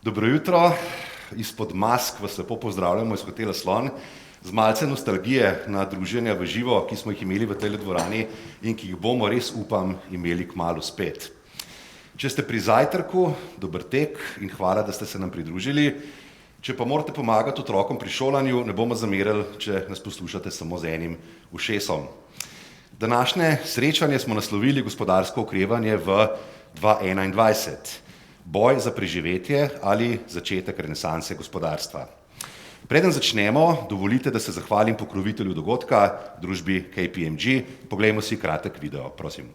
Dobro jutro, izpod mask vas lepo pozdravljamo iz hotela Slon, z malce nostalgije na druženja v živo, ki smo jih imeli v tej dvorani in ki jih bomo res, upam, imeli kmalu spet. Če ste pri zajtrku, dober tek in hvala, da ste se nam pridružili. Če pa morate pomagati otrokom pri šolanju, ne bomo zamerili, če nas poslušate samo z enim ušesom. Današnje srečanje smo naslovili gospodarsko okrevanje v 2021. Boj za preživetje ali začetek renesanse gospodarstva. Preden začnemo, dovolite, da se zahvalim pokrovitelju dogodka, družbi KPMG. Poglejmo si kratek video, prosim.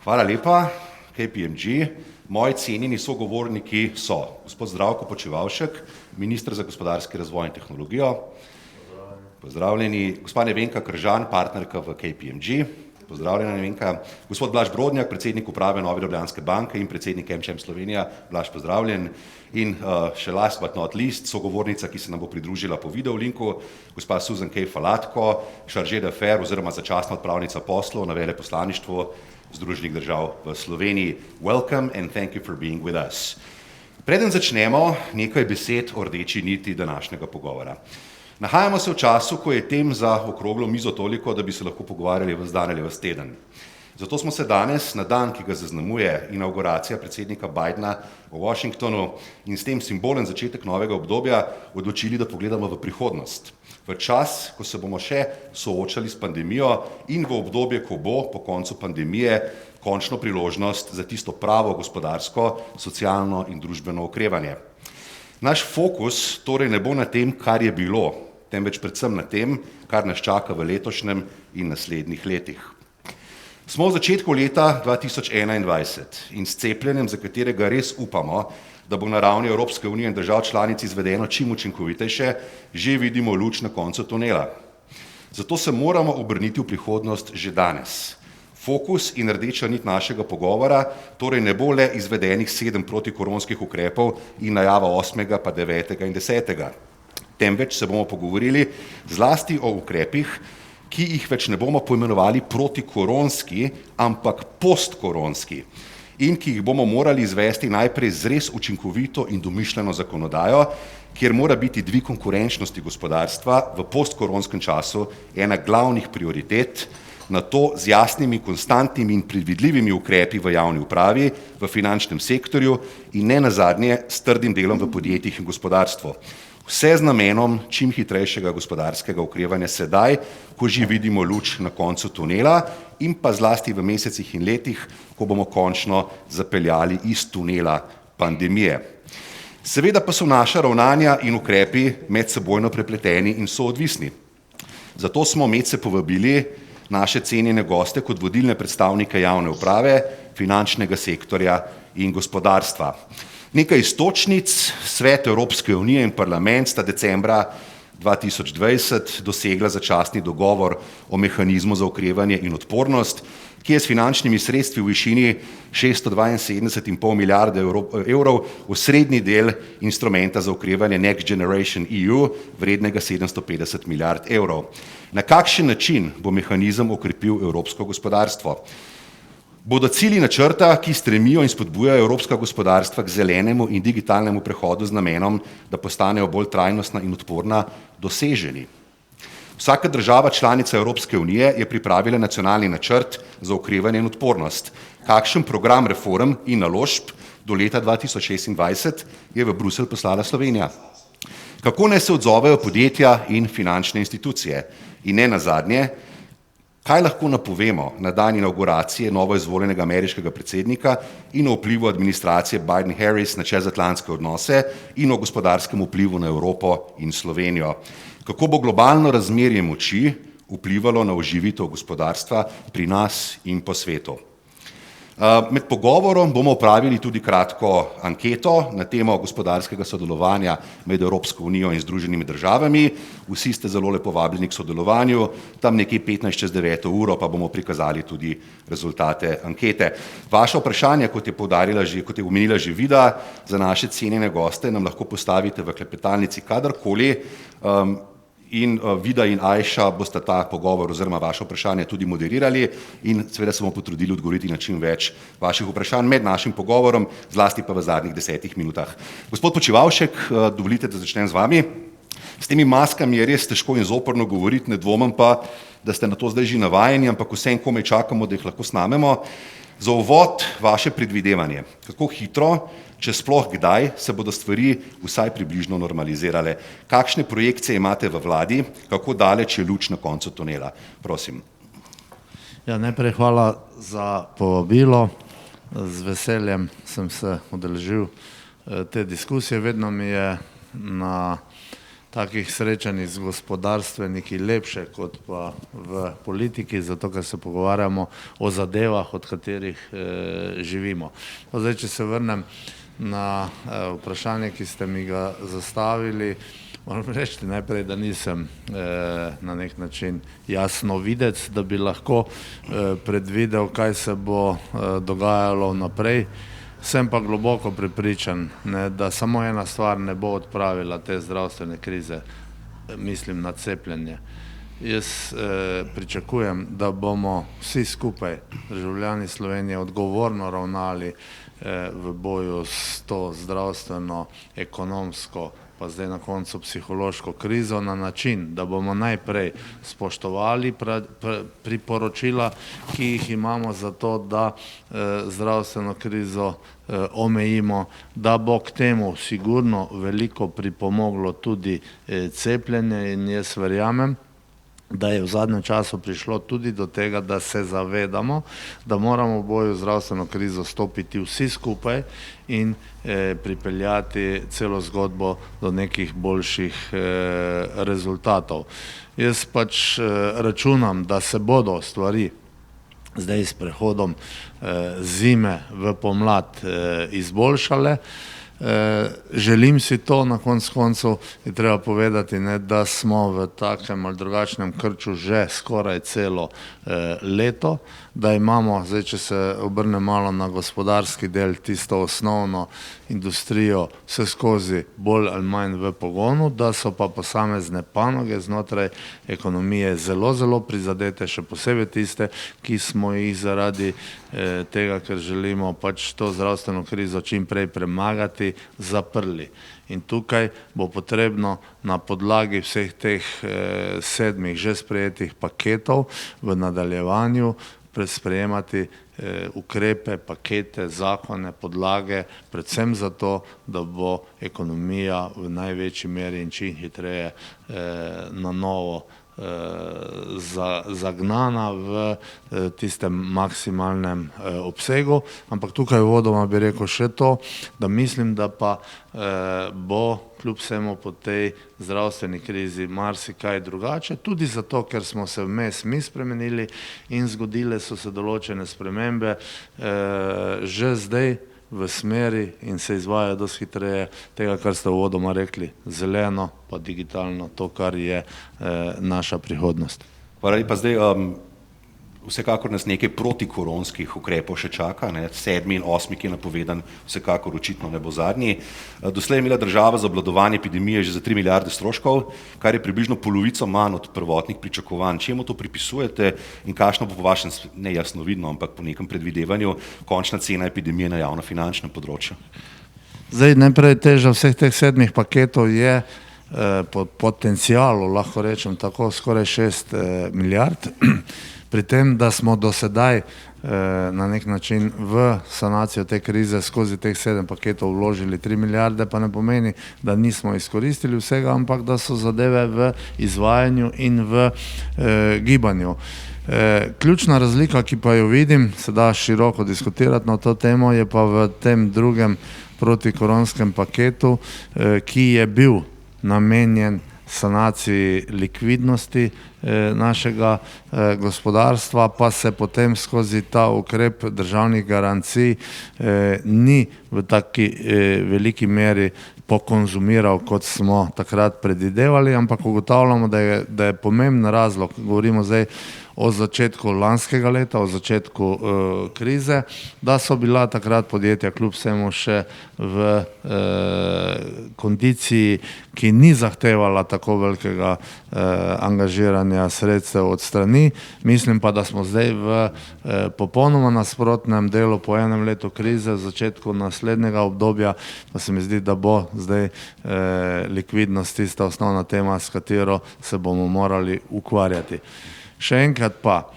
Hvala lepa, KPMG. Moji cenjeni sogovorniki so gospod Zdravko Počivalšek, minister za gospodarski razvoj in tehnologijo. Pozdravljeni. Gospa Nevenka Kržan, partnerka v KPMG. Pozdravljena Nevenka. Gospod Blaž Brodnjak, predsednik uprave Nove Ljubljanske banke in predsednik MČM Slovenija. Blaž, pozdravljen. In še last but not least, sogovornica, ki se nam bo pridružila po videolinku, gospa Susan K. Falatko, chargé d'affaires oziroma začasna odpravnica poslov na veleposlaništvu Združenih držav v Sloveniji. Welcome and thank you for being with us. Preden začnemo, nekaj besed o rdeči niti današnjega pogovora. Nahajamo se v času, ko je tem za okroglo mizo toliko, da bi se lahko pogovarjali ves dan ali ves teden. Zato smo se danes, na dan, ki ga zaznamuje inauguracija predsednika Bidena v Washingtonu in s tem simbolen začetek novega obdobja, odločili, da pogledamo v prihodnost. V čas, ko se bomo še soočali s pandemijo in v obdobje, ko bo po koncu pandemije končno priložnost za tisto pravo gospodarsko, socialno in družbeno okrevanje. Naš fokus torej ne bo na tem, kar je bilo, temveč predvsem na tem, kar nas čaka v letošnjem in naslednjih letih. Smo v začetku leta 2021 in s cepljenjem, za katerega res upamo, da bo na ravni Evropske unije in držav članic izvedeno čim učinkovitejše, že vidimo luč na koncu tunela. Zato se moramo obrniti v prihodnost že danes. Fokus in rdeča nit našega pogovora torej ne bo le izvedenih 7 protikoronskih ukrepov in najava 8., pa 9. in 10. Temveč se bomo pogovorili zlasti o ukrepih, ki jih več ne bomo poimenovali protikoronski, ampak postkoronski in ki jih bomo morali izvesti najprej z res učinkovito in domišljeno zakonodajo, kjer mora biti dvig konkurenčnosti gospodarstva v postkoronskem času ena glavnih prioritet, na to z jasnimi, konstantnimi in predvidljivimi ukrepi v javni upravi, v finančnem sektorju in ne nazadnje s trdim delom v podjetjih in gospodarstvu. Vse z namenom čim hitrejšega gospodarskega okrevanja sedaj, ko že vidimo luč na koncu tunela in pa zlasti v mesecih in letih, ko bomo končno zapeljali iz tunela pandemije. Seveda pa so naša ravnanja in ukrepi medsebojno prepleteni in soodvisni. Zato smo medse povabili naše cenjene goste kot vodilne predstavnike javne uprave, finančnega sektorja in gospodarstva. Nekaj iztočnic, Svet Evropske unije in parlament sta decembra 2020 dosegla začasni dogovor o mehanizmu za okrevanje in odpornost, ki je s finančnimi sredstvi v višini 672,5 milijarde evrov osrednji del instrumenta za okrevanje Next Generation EU vrednega 750 milijard evrov. Na kakšen način bo mehanizem okrepil evropsko gospodarstvo? Bodo cilji načrta, ki stremijo in spodbujajo evropska gospodarstva k zelenemu in digitalnemu prehodu z namenom, da postanejo bolj trajnostna in odporna, doseženi? Vsaka država članica Evropske unije je pripravila nacionalni načrt za okrevanje in odpornost. Kakšen program reform in naložb do leta 2026 je v Bruselj poslala Slovenija? Kako naj se odzovejo podjetja in finančne institucije? In ne nazadnje, kaj lahko napovemo na dan inauguracije novoizvoljenega ameriškega predsednika in o vplivu administracije Biden-Harris na čezatlantske odnose in o gospodarskem vplivu na Evropo in Slovenijo? Kako bo globalno razmerje moči vplivalo na oživitev gospodarstva pri nas in po svetu? Med pogovorom bomo opravili tudi kratko anketo na temo gospodarskega sodelovanja med Evropsko unijo in Združenimi državami. Vsi ste zelo lepo vabljeni k sodelovanju, tam nekje 15:45 uro pa bomo prikazali tudi rezultate ankete. Vaše vprašanje, kot je omenila že Vida, za naše cenjene goste nam lahko postavite v klepetalnici kadarkoli. In Vida in Ajša bosta ta pogovor oziroma vaše vprašanje tudi moderirali in seveda se bomo potrudili odgovoriti na čim več vaših vprašanj med našim pogovorom, zlasti pa v zadnjih 10 minutah. Gospod Počivalšek, dovolite, da začnem z vami. S temi maskami je res težko in zoprno govoriti, ne dvomim pa, da ste na to zdaj že navajeni, ampak vsem komaj čakamo, da jih lahko snamemo. Za uvod vaše predvidevanje, kako hitro, če sploh kdaj, se bodo stvari vsaj približno normalizirale. Kakšne projekcije imate v vladi, kako daleč je luč na koncu tunela? Prosim. Ja, najprej hvala za povabilo. Z veseljem sem se udeležil te diskusije. Vedno mi je na takih srečanjih z gospodarstveniki lepše kot pa v politiki, zato ker se pogovarjamo o zadevah, od katerih živimo. Zdaj, če se vrnem na vprašanje, ki ste mi ga zastavili, moram reči najprej, da nisem na nek način jasnovidec, da bi lahko predvidel, kaj se bo dogajalo naprej. Sem pa globoko prepričan, da samo ena stvar ne bo odpravila te zdravstvene krize, mislim na cepljenje. Jaz pričakujem, da bomo vsi skupaj, državljani Slovenije, odgovorno ravnali v boju s to zdravstveno, ekonomsko, pa zdaj na koncu psihološko krizo na način, da bomo najprej spoštovali priporočila, ki jih imamo za to, da zdravstveno krizo omejimo, da bo k temu sigurno veliko pripomoglo tudi cepljenje in jaz verjamem, da je v zadnjem času prišlo tudi do tega, da se zavedamo, da moramo v boju zdravstveno krizo stopiti vsi skupaj in pripeljati celo zgodbo do nekih boljših rezultatov. Jaz pač računam, da se bodo stvari zdaj s prehodom zime v pomlad izboljšale. Želim si to, na koncu koncev je treba povedati, da smo v takem ali drugačnem krču že skoraj celo leto, da imamo, zdaj če se obrne malo na gospodarski del, tisto osnovno industrijo vse skozi bolj ali manj v pogonu, da so pa posamezne panoge znotraj ekonomije zelo prizadete, še posebej tiste, ki smo jih zaradi tega, ker želimo pač to zdravstveno krizo čim prej premagati, zaprli. In tukaj bo potrebno na podlagi vseh teh 7 že sprejetih paketov v nadaljevanju sprejemati ukrepe, pakete, zakone, podlage, predvsem zato, da bo ekonomija v največji meri in čim hitreje na novo zagnana v tistem maksimalnem obsegu. Ampak tukaj uvodoma bi rekel še to, da mislim, da pa bo kljub vsemu po tej zdravstveni krizi marsikaj drugače, tudi zato, ker smo se vmes mi spremenili in zgodile so se določene spremembe že zdaj v smeri in se izvajajo dosti hitreje tega, kar ste uvodoma rekli, zeleno pa digitalno, to, kar je naša prihodnost. Hvala lepa. Zdaj, vsekakor nas nekaj protikoronskih ukrepov še čaka, 7. in 8., ki je napovedan, vsekakor očitno ne bo zadnji. Doslej je imela država za obvladovanje epidemije že za 3 milijarde stroškov, kar je približno polovico manj od prvotnih pričakovanj. Čemu to pripisujete in kakšno bo po vašem, ne jasno vidno, ampak po nekem predvidevanju, končna cena epidemije na javnofinančnem področju? Zdaj, najprej teža vseh teh 7 paketov je po potencijalu, lahko rečem tako, skoraj 6 milijard, pri tem, da smo do sedaj na nek način v sanacijo te krize skozi teh 7 paketov vložili 3 milijarde, pa ne pomeni, da nismo izkoristili vsega, ampak da so zadeve v izvajanju in v gibanju. Ključna razlika, ki pa jo vidim, se da široko diskutirati na to temo, je pa v tem drugem protikoronskem paketu, ki je bil namenjen sanaciji likvidnosti našega gospodarstva, pa se potem skozi ta ukrep državnih garancij ni v taki veliki meri pokonzumiral, kot smo takrat predvidevali, ampak ugotavljamo, da je pomemben razlog, govorimo zdaj o začetku lanskega leta, o začetku krize, da so bila takrat podjetja kljub vsemu še v kondiciji, ki ni zahtevala tako velikega angažiranja sredstev od strani. Mislim pa, da smo zdaj v popolnoma nasprotnem delu po enem letu krize, v začetku naslednjega obdobja, pa se mi zdi, da bo zdaj likvidnost tista osnovna tema, s katero se bomo morali ukvarjati. Še enkrat pa,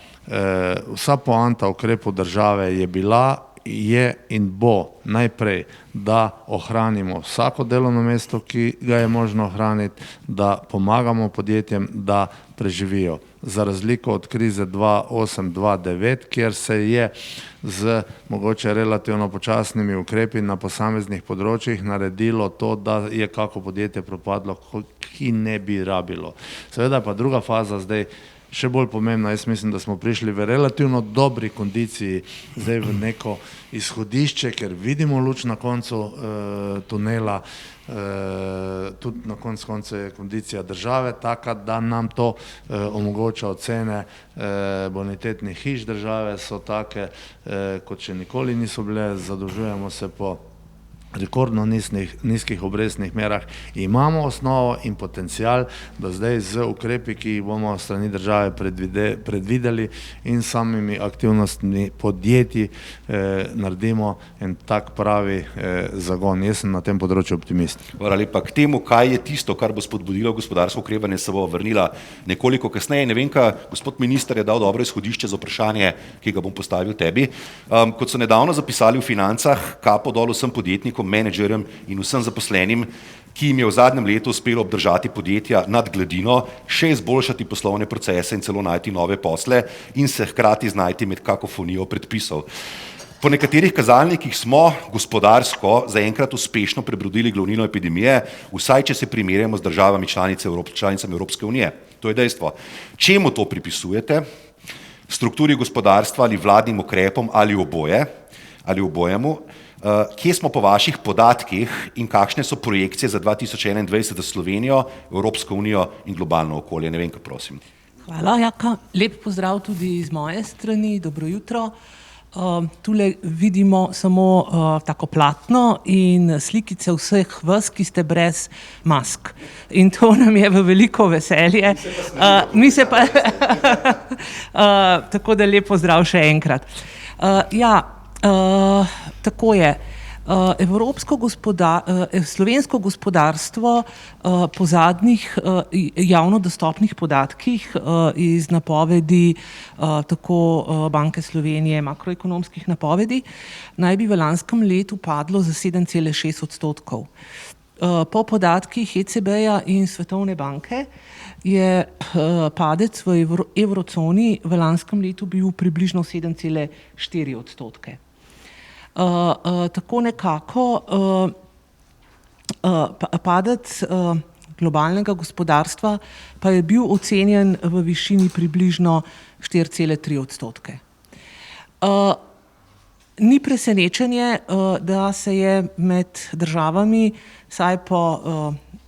vsa poanta ukrepov države je bila, je in bo najprej, da ohranimo vsako delovno mesto, ki ga je možno ohraniti, da pomagamo podjetjem, da preživijo. Za razliko od krize 2008-2009, kjer se je z mogoče relativno počasnimi ukrepi na posameznih področjih naredilo to, da je kako podjetje propadlo, ki ne bi rabilo. Seveda pa druga faza zdaj še bolj pomembna, jaz mislim, da smo prišli v relativno dobri kondiciji zdaj v neko izhodišče, ker vidimo luč na koncu tunela, tudi na koncu je kondicija države taka, da nam to omogoča ocene bonitetnih hiš države, so take, kot še nikoli niso bile, zadolžujemo se po rekordno nizkih obrestnih merah, imamo osnovo in potencial, da zdaj z ukrepi, ki jih bomo strani države predvideli in samimi aktivnostmi podjetij naredimo en tak pravi zagon. Jaz sem na tem področju optimist. Hvala lepa. K temu, kaj je tisto, kar bo spodbudilo gospodarsko okrevanje, se bo vrnila nekoliko kasneje. Ne vem, gospod minister je dal dobro izhodišče za vprašanje, ki ga bom postavil tebi. Kot so nedavno zapisali v Financah, kapo dol vsem podjetnikom, menedžerjem in vsem zaposlenim, ki jim je v zadnjem letu uspelo obdržati podjetja nad gladino, še izboljšati poslovne procese in celo najti nove posle in se hkrati znajti med kakofonijo predpisov. Po nekaterih kazalnikih smo gospodarsko zaenkrat uspešno prebrodili glavnino epidemije, vsaj če se primerjamo z državami članicami Evropske unije. To je dejstvo. Čemu to pripisujete? Strukturi gospodarstva ali vladnim ukrepom ali obojemu? Kje smo po vaših podatkih in kakšne so projekcije za 2021 za Slovenijo, Evropsko unijo in globalno okolje? Ne vem, kaj prosim. Hvala, Jaka. Lep pozdrav tudi iz moje strani. Dobro jutro. Tule vidimo samo tako platno in slikice vseh vas, ki ste brez mask. In to nam je v veliko veselje. Mi se pa tako da lep pozdrav še enkrat. Tako je. Slovensko gospodarstvo po zadnjih javno dostopnih podatkih iz napovedi tako Banke Slovenije, makroekonomskih napovedi, naj bi v lanskem letu padlo za 7,6%. Po podatkih ECB-ja in Svetovne banke je padec v evroconi v lanskem letu bil približno 7,4%. Tako nekako padec globalnega gospodarstva pa je bil ocenjen v višini približno 4,3%. Ni presenečenje, da se je med državami, saj po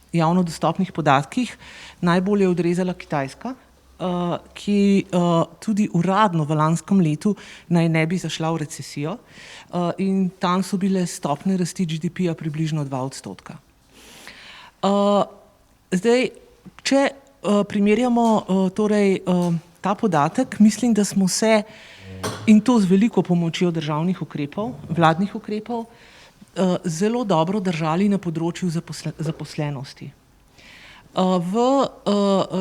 javno dostopnih podatkih, najbolje odrezala Kitajska, ki tudi uradno v lanskem letu naj ne bi zašla v recesijo in tam so bile stopnje rasti GDP-ja približno 2%. Zdaj, če primerjamo torej ta podatek, mislim, da smo se, in to z veliko pomočjo državnih ukrepov, vladnih ukrepov, zelo dobro držali na področju zaposlenosti.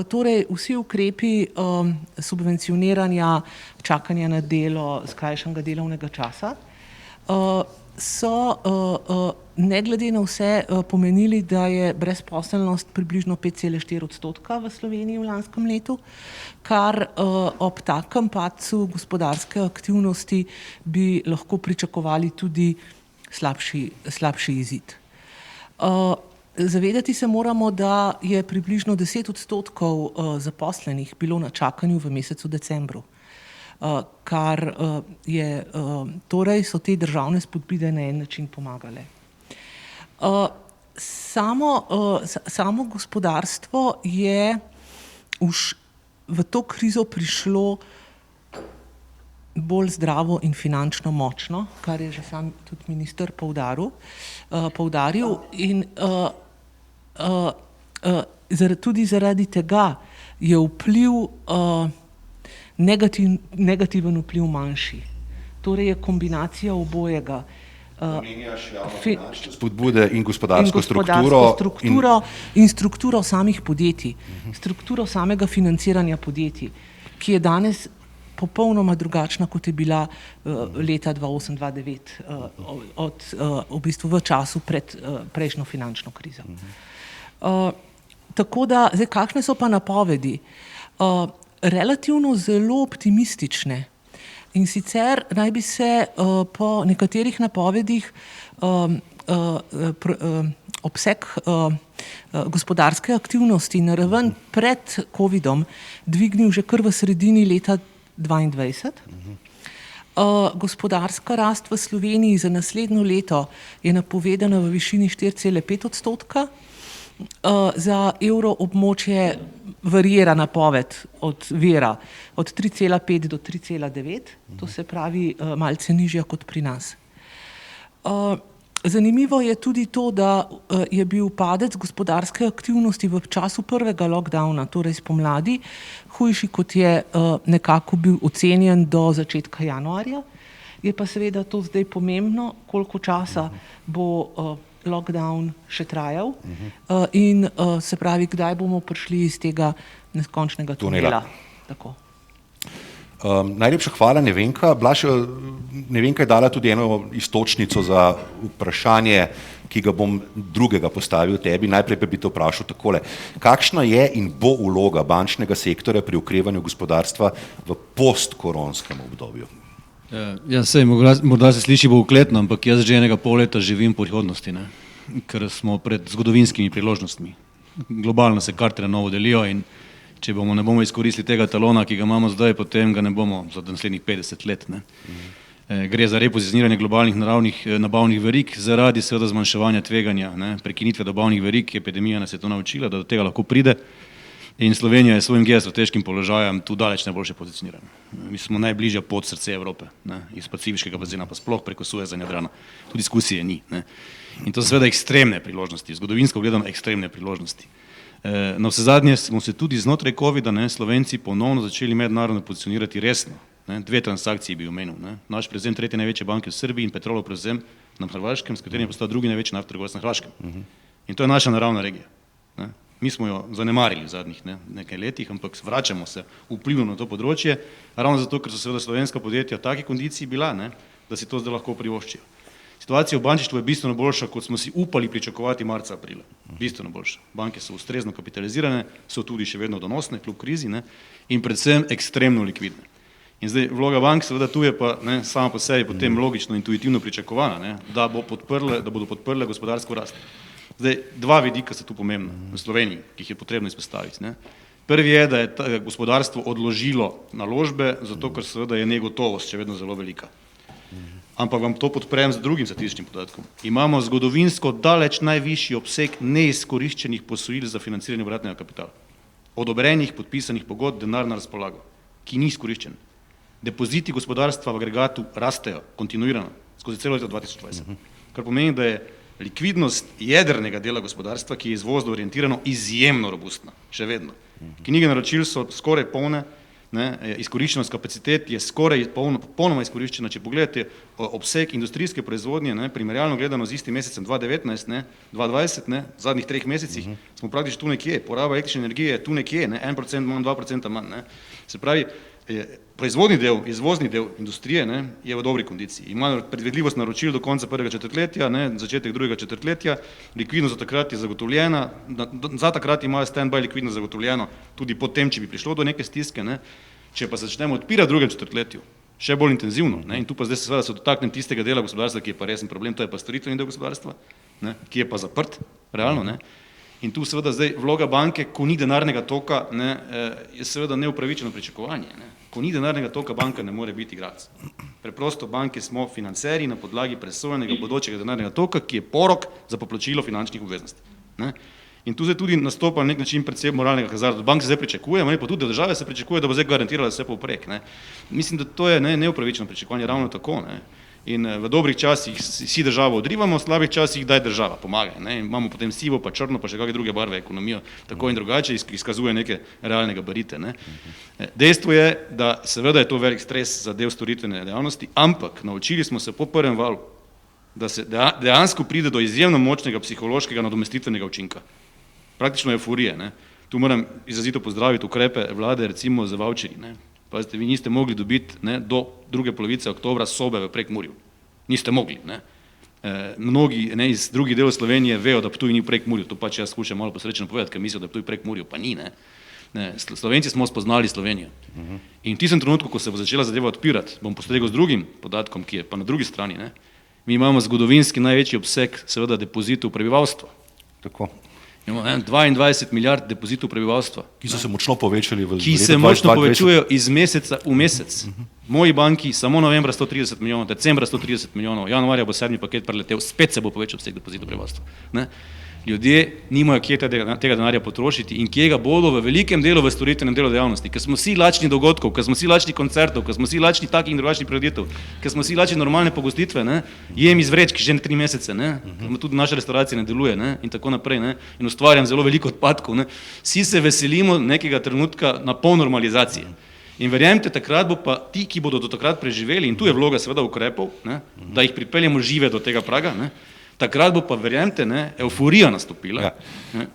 Torej vsi ukrepi subvencioniranja čakanja na delo, skrajšanega delovnega časa so ne glede na vse pomenili, da je brezposelnost približno 5,4% v Sloveniji v lanskem letu, kar ob takem padcu gospodarske aktivnosti bi lahko pričakovali tudi slabši izid. Zavedati se moramo, da je približno 10% zaposlenih bilo na čakanju v mesecu decembru, kar je, torej so te državne spodbude na en način pomagale. Samo gospodarstvo je v to krizo prišlo bolj zdravo in finančno močno, kar je že sam tudi minister poudaril in tudi zaradi tega je vpliv, negativen vpliv manjši. Torej je kombinacija obojega. Omenjaš javnofinančne spodbude in gospodarsko strukturo in strukturo samih podjetij, strukturo samega financiranja podjetij, ki je danes popolnoma drugačna, kot je bila leta 2008-2009, v bistvu v času pred prejšnjo finančno krizo. Tako da, zdaj, kakšne so pa napovedi? Relativno zelo optimistične. In sicer naj bi se po nekaterih napovedih obseg gospodarske aktivnosti na raven pred covidom dvignil že kar v sredini leta 2022. Gospodarska rast v Sloveniji za naslednjo leto je napovedana v višini 4,5%. Za evroobmočje variira napoved od vira, od 3,5 do 3,9, to se pravi malce nižja kot pri nas. Zanimivo je tudi to, da je bil padec gospodarske aktivnosti v času prvega lockdowna, torej spomladi, hujši, kot je nekako bil ocenjen do začetka januarja. Je pa seveda to zdaj pomembno, koliko časa bo lockdown še trajal in se pravi, kdaj bomo prišli iz tega neskončnega tunela. Tako. Najlepša hvala, Nevenka. Blaž, Nevenka je dala tudi eno iztočnico za vprašanje, ki ga bom drugega postavil tebi. Najprej pa bi te vprašal takole. Kakšna je in bo vloga bančnega sektorja pri okrevanju gospodarstva v postkoronskem obdobju? Ja, sej, morda se sliši bogokletno, ampak jaz že enega pol leta živim v prihodnosti, ne? Ker smo pred zgodovinskimi priložnostmi. Globalno se karte na novo delijo in če ne bomo izkoristili tega talona, ki ga imamo zdaj, potem ga ne bomo za naslednjih 50 let. Ne? Gre za repozicioniranje globalnih nabavnih verig zaradi seveda zmanjševanja tveganja, ne? Prekinitve dobavnih verig, epidemija nas je to naučila, da do tega lahko pride. In Slovenija je s svojim geostrateškim položajem tu daleč najboljše pozicionirana. Mi smo najbližja pod srce Evrope, ne? Iz pacifiškega bazena pa sploh preko Sueza in Jadrana. Tu diskusije ni. Ne? In to so seveda ekstremne priložnosti, zgodovinsko gledano ekstremne priložnosti. Na vse zadnje smo se tudi znotraj covida, ne, Slovenci ponovno začeli mednarodno pozicionirati resno. Ne? 2 transakcije bi omenil. Ne? Naš prevzem 3. največje banke v Srbiji in Petrolov prevzem na Hrvaškem, s katerim je postal 2. največji naftotrgovec na Hrvaškem. In to je naša naravna regija. Ne? Mi smo jo zanemarili v zadnjih nekaj letih, ampak vračamo se vplivno na to področje, ravno zato, ker so seveda slovenska podjetja v taki kondiciji bila, ne, da si to zdaj lahko privoščijo. Situacija v bančništvu je bistveno boljša, kot smo si upali pričakovati marca, aprila. Bistveno boljša. Banke so ustrezno kapitalizirane, so tudi še vedno donosne, kljub krizi, ne, in predvsem ekstremno likvidne. In zdaj vloga bank seveda tu je pa ne, sama po sebi potem logično, intuitivno pričakovana, ne, da bodo podprle gospodarsko rast. Zdaj, 2 vidika sta tu pomembna v Sloveniji, ki jih je potrebno izpostaviti. Ne. Prvi je, da je gospodarstvo odložilo naložbe, zato ker seveda je negotovost še vedno zelo velika. Ampak vam to podprem z drugim statističnim podatkom. Imamo zgodovinsko daleč najvišji obseg neizkoriščenih posojil za financiranje obratnega kapitala. Odobrenih, podpisanih pogodb, denar na razpolago, ki ni izkoriščen. Depoziti gospodarstva v agregatu rastejo kontinuirano skozi celo leto 2020. Kar pomeni, da je likvidnost jedrnega dela gospodarstva, ki je izvozno orientirano, izjemno robustna, še vedno. Knjige naročil so skoraj polne, izkoriščenost kapacitet je skoraj popolnoma izkoriščena. Če pogledate obseg industrijske proizvodnje, primerjalno gledano z istim mesecem 2019, 2020, v zadnjih 3 mesecih, smo praktično tu nekje, poraba električne energije je tu nekje, 1% manj, 2% manj. Se pravi, proizvodni del, izvozni del industrije je v dobri kondiciji. Imajo predvidljivost naročil do konca prvega četrtletja, začetek drugega četrtletja, likvidnost za takrat je zagotovljena, za takrat imajo stand-by likvidnost zagotovljeno, tudi potem, če bi prišlo do neke stiske, če pa začnemo odpirati v drugem četrtletju, še bolj intenzivno, in tu pa zdaj seveda se dotaknem tistega dela gospodarstva, ki je pa resen problem, to je pa storitveni del gospodarstva, ki je pa zaprt, realno, in tu seveda zdaj vloga banke, ko ni denarnega toka, je seveda neupravičeno pričakovanje. Ko ni denarnega toka, banka ne more biti igralec. Preprosto banke smo financerji na podlagi presojenega bodočega denarnega toka, ki je porok za poplačilo finančnih obveznosti. In tu zdaj tudi nastopa na nek način predvsem moralnega hazarda. Bank se zdaj pričakuje, pa tudi države se pričakuje, da bo zdaj garantirala vse povprek. Mislim, da to je neupravičeno pričakovanje, ravno tako. In v dobrih časih si državo odrivamo, v slabih časih daj država, pomagaj. Imamo potem sivo, pa črno, pa še kakšne druge barve ekonomijo, tako in drugače, izkazuje neke realne gabarite. Dejstvo je, da seveda je to velik stres za del storitvene dejavnosti, ampak naučili smo se po prvem valu, da se dejansko pride do izjemno močnega psihološkega nadomestitvenega učinka. Praktično euforije. Tu moram izrazito pozdraviti ukrepe vlade, recimo za vavčerji. Pazite, vi niste mogli dobiti do druge polovice oktobra sobe v Prekmurju. Niste mogli. Mnogi iz drugih delov Slovenije vejo, da Ptuj ni v Prekmurju. To pač jaz skušam malo posrečeno povedati, ker mislijo, da Ptuj v Prekmurju, pa ni. Slovenci smo spoznali Slovenijo. In v tistem trenutku, ko se bo začela zadeva odpirati, bom postregel z drugim podatkom, ki je pa na drugi strani. Mi imamo zgodovinski največji obseg seveda depozitov prebivalstva. Tako. Imamo 22 milijard depozitov prebivalstva. Ki so se močno povečali v letu 2020. Ki se močno povečujejo iz meseca v mesec. Moji banki samo novembra 130 milijonov, decembra 130 milijonov, januarja bo 7. paket preletel, spet se bo povečal obseg depozitov prebivalstva. Ljudje nimajo kje tega denarja potrošiti in kje ga bodo v velikem delu v storitvenem delu dejavnosti, ker smo vsi lačni dogodkov, ker smo vsi lačni koncertov, ker smo vsi lačni takih in drugačnih prireditev, ker smo vsi lačni normalne pogostitve, jem iz vrečk že 3 mesece, tudi naša restauracija ne deluje in tako naprej, in ustvarjam zelo veliko odpadkov. Vsi se veselimo nekega trenutka na pol normalizacije. In verjemite, takrat bo pa ti, ki bodo do takrat preživeli, in tu je vloga seveda ukrepov, da jih pripeljemo žive do tega praga, takrat bo pa, verjemite, euforija nastopila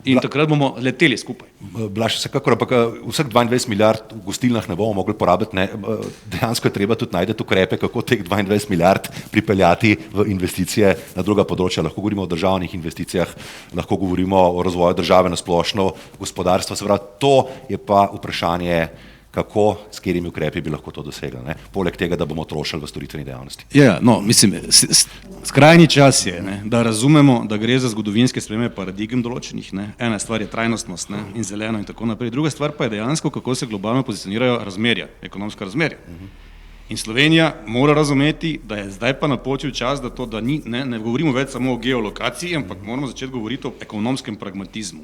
in takrat bomo leteli skupaj. Blaž, vsekakor, ampak vseh 22 milijard v gostilnah ne bomo mogli porabiti, dejansko je treba tudi najti ukrepe, kako teh 22 milijard pripeljati v investicije na druga področja. Lahko govorimo o državnih investicijah, lahko govorimo o razvoju države na splošno, gospodarstva, se pravi, to je pa vprašanje, kako, s katerimi ukrepi bi lahko to dosegli, poleg tega, da bomo trošili v storitveni dejavnosti. Mislim, skrajni čas je, da razumemo, da gre za zgodovinske spremembe paradigem določenih. Ena stvar je trajnostnost in zeleno in tako naprej, druga stvar pa je dejansko, kako se globalno pozicionirajo razmerja, ekonomska razmerja. In Slovenija mora razumeti, da je zdaj pa napočil čas, da to, da ne govorimo več samo o geolokaciji, ampak moramo začeti govoriti o ekonomskem pragmatizmu.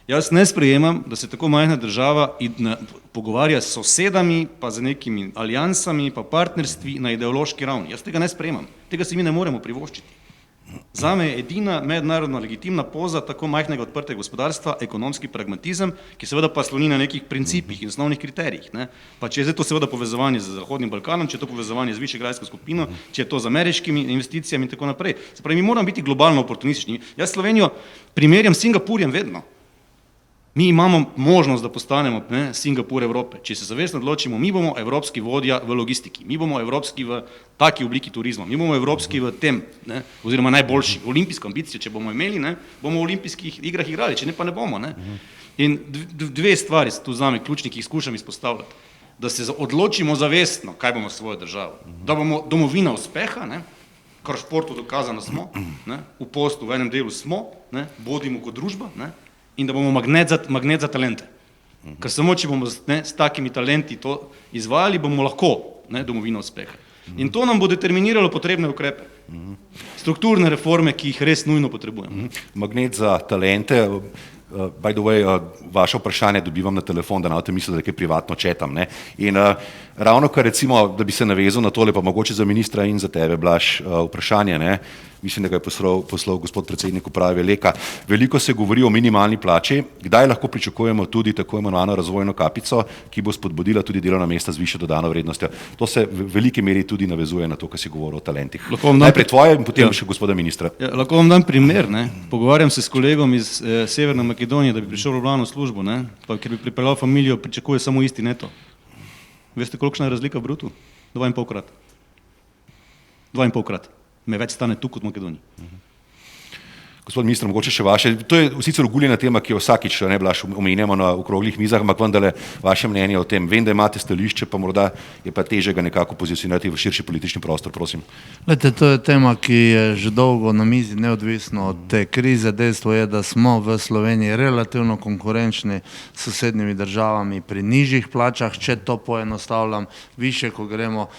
Jaz ne sprejemam, da se tako majhna država pogovarja s sosedami, pa z nekimi aliansami, pa partnerstvi na ideološki ravni. Jaz tega ne sprejemam. Tega si mi ne moremo privoščiti. Zame je edina mednarodna legitimna poza tako majhnega odprtega gospodarstva ekonomski pragmatizem, ki seveda pa sloni na nekih principih in osnovnih kriterijih. Pa če je zdaj to seveda povezovanje z Zahodnim Balkanom, če je to povezovanje z Višegrajsko skupino, če je to z ameriškimi investicijami in tako naprej. Se pravi, mi moramo biti globalno oportunistični. Jaz Slovenijo primerjam s Singapurjem vedno. Mi imamo možnost, da postanemo Singapur Evrope. Če se zavestno odločimo, mi bomo evropski vodja v logistiki, mi bomo evropski v taki obliki turizma, mi bomo evropski v tem, oziroma najboljši, olimpijsko ambicijo, če bomo imeli, bomo v olimpijskih igrah igrali, če ne pa ne bomo. In dve stvari so tu zame ključni, ki jih skušam izpostavljati. Da se odločimo zavestno, kaj bomo s svojo državo. Da bomo domovina uspeha, kar v športu dokazano smo, v postu v enem delu smo, bodimo kot družba, in da bomo magnet za talente. Ker samo, če bomo s takimi talenti to izvajali, bomo lahko domovina uspeha. In to nam bo determiniralo potrebne ukrepe. Strukturne reforme, ki jih res nujno potrebujemo. Magnet za talente, by the way, vaše vprašanje dobivam na telefon, da na to mislim, da nekaj privatno četam. In Ravno kar recimo, da bi se navezal na tole, pa mogoče za ministra in za tebe, Blaž, vprašanje, ne? Mislim, da ga je poslal gospod predsednik uprave Leka. Veliko se govori o minimalni plači, kdaj lahko pričakujemo tudi tako imenovano razvojno kapico, ki bo spodbudila tudi delovna mesta z višjo dodano vrednostjo. To se v veliki meri tudi navezuje na to, kar si govoril o talentih. Najprej tvoje in potem še gospoda ministra. Lahko vam dam primer, ne? Pogovarjam se s kolegom iz Severne Makedonije, da bi prišel v Ljubljano službo, ne? Pa ker bi pripeljal familijo, pričakuje samo isti neto. Veste, kolikšna je razlika v brutu? 2,5-krat. 2,5-krat. Me več stane tu kot v Makedoniji. Gospod ministr, mogoče še vaše, to je sicer oguljena tema, ki jo vsakič ne Blaž omenjamo na okroglih mizah, ampak vendarle vaše mnenje o tem. Vem, da imate stališče, pa morda je pa teže ga nekako pozicionirati v širši politični prostor, prosim. Glejte, to je tema, ki je že dolgo na mizi, neodvisno od te krize. Dejstvo je, da smo v Sloveniji relativno konkurenčni s sosednjimi državami pri nižjih plačah. Če to poenostavljam, više, ko gremo,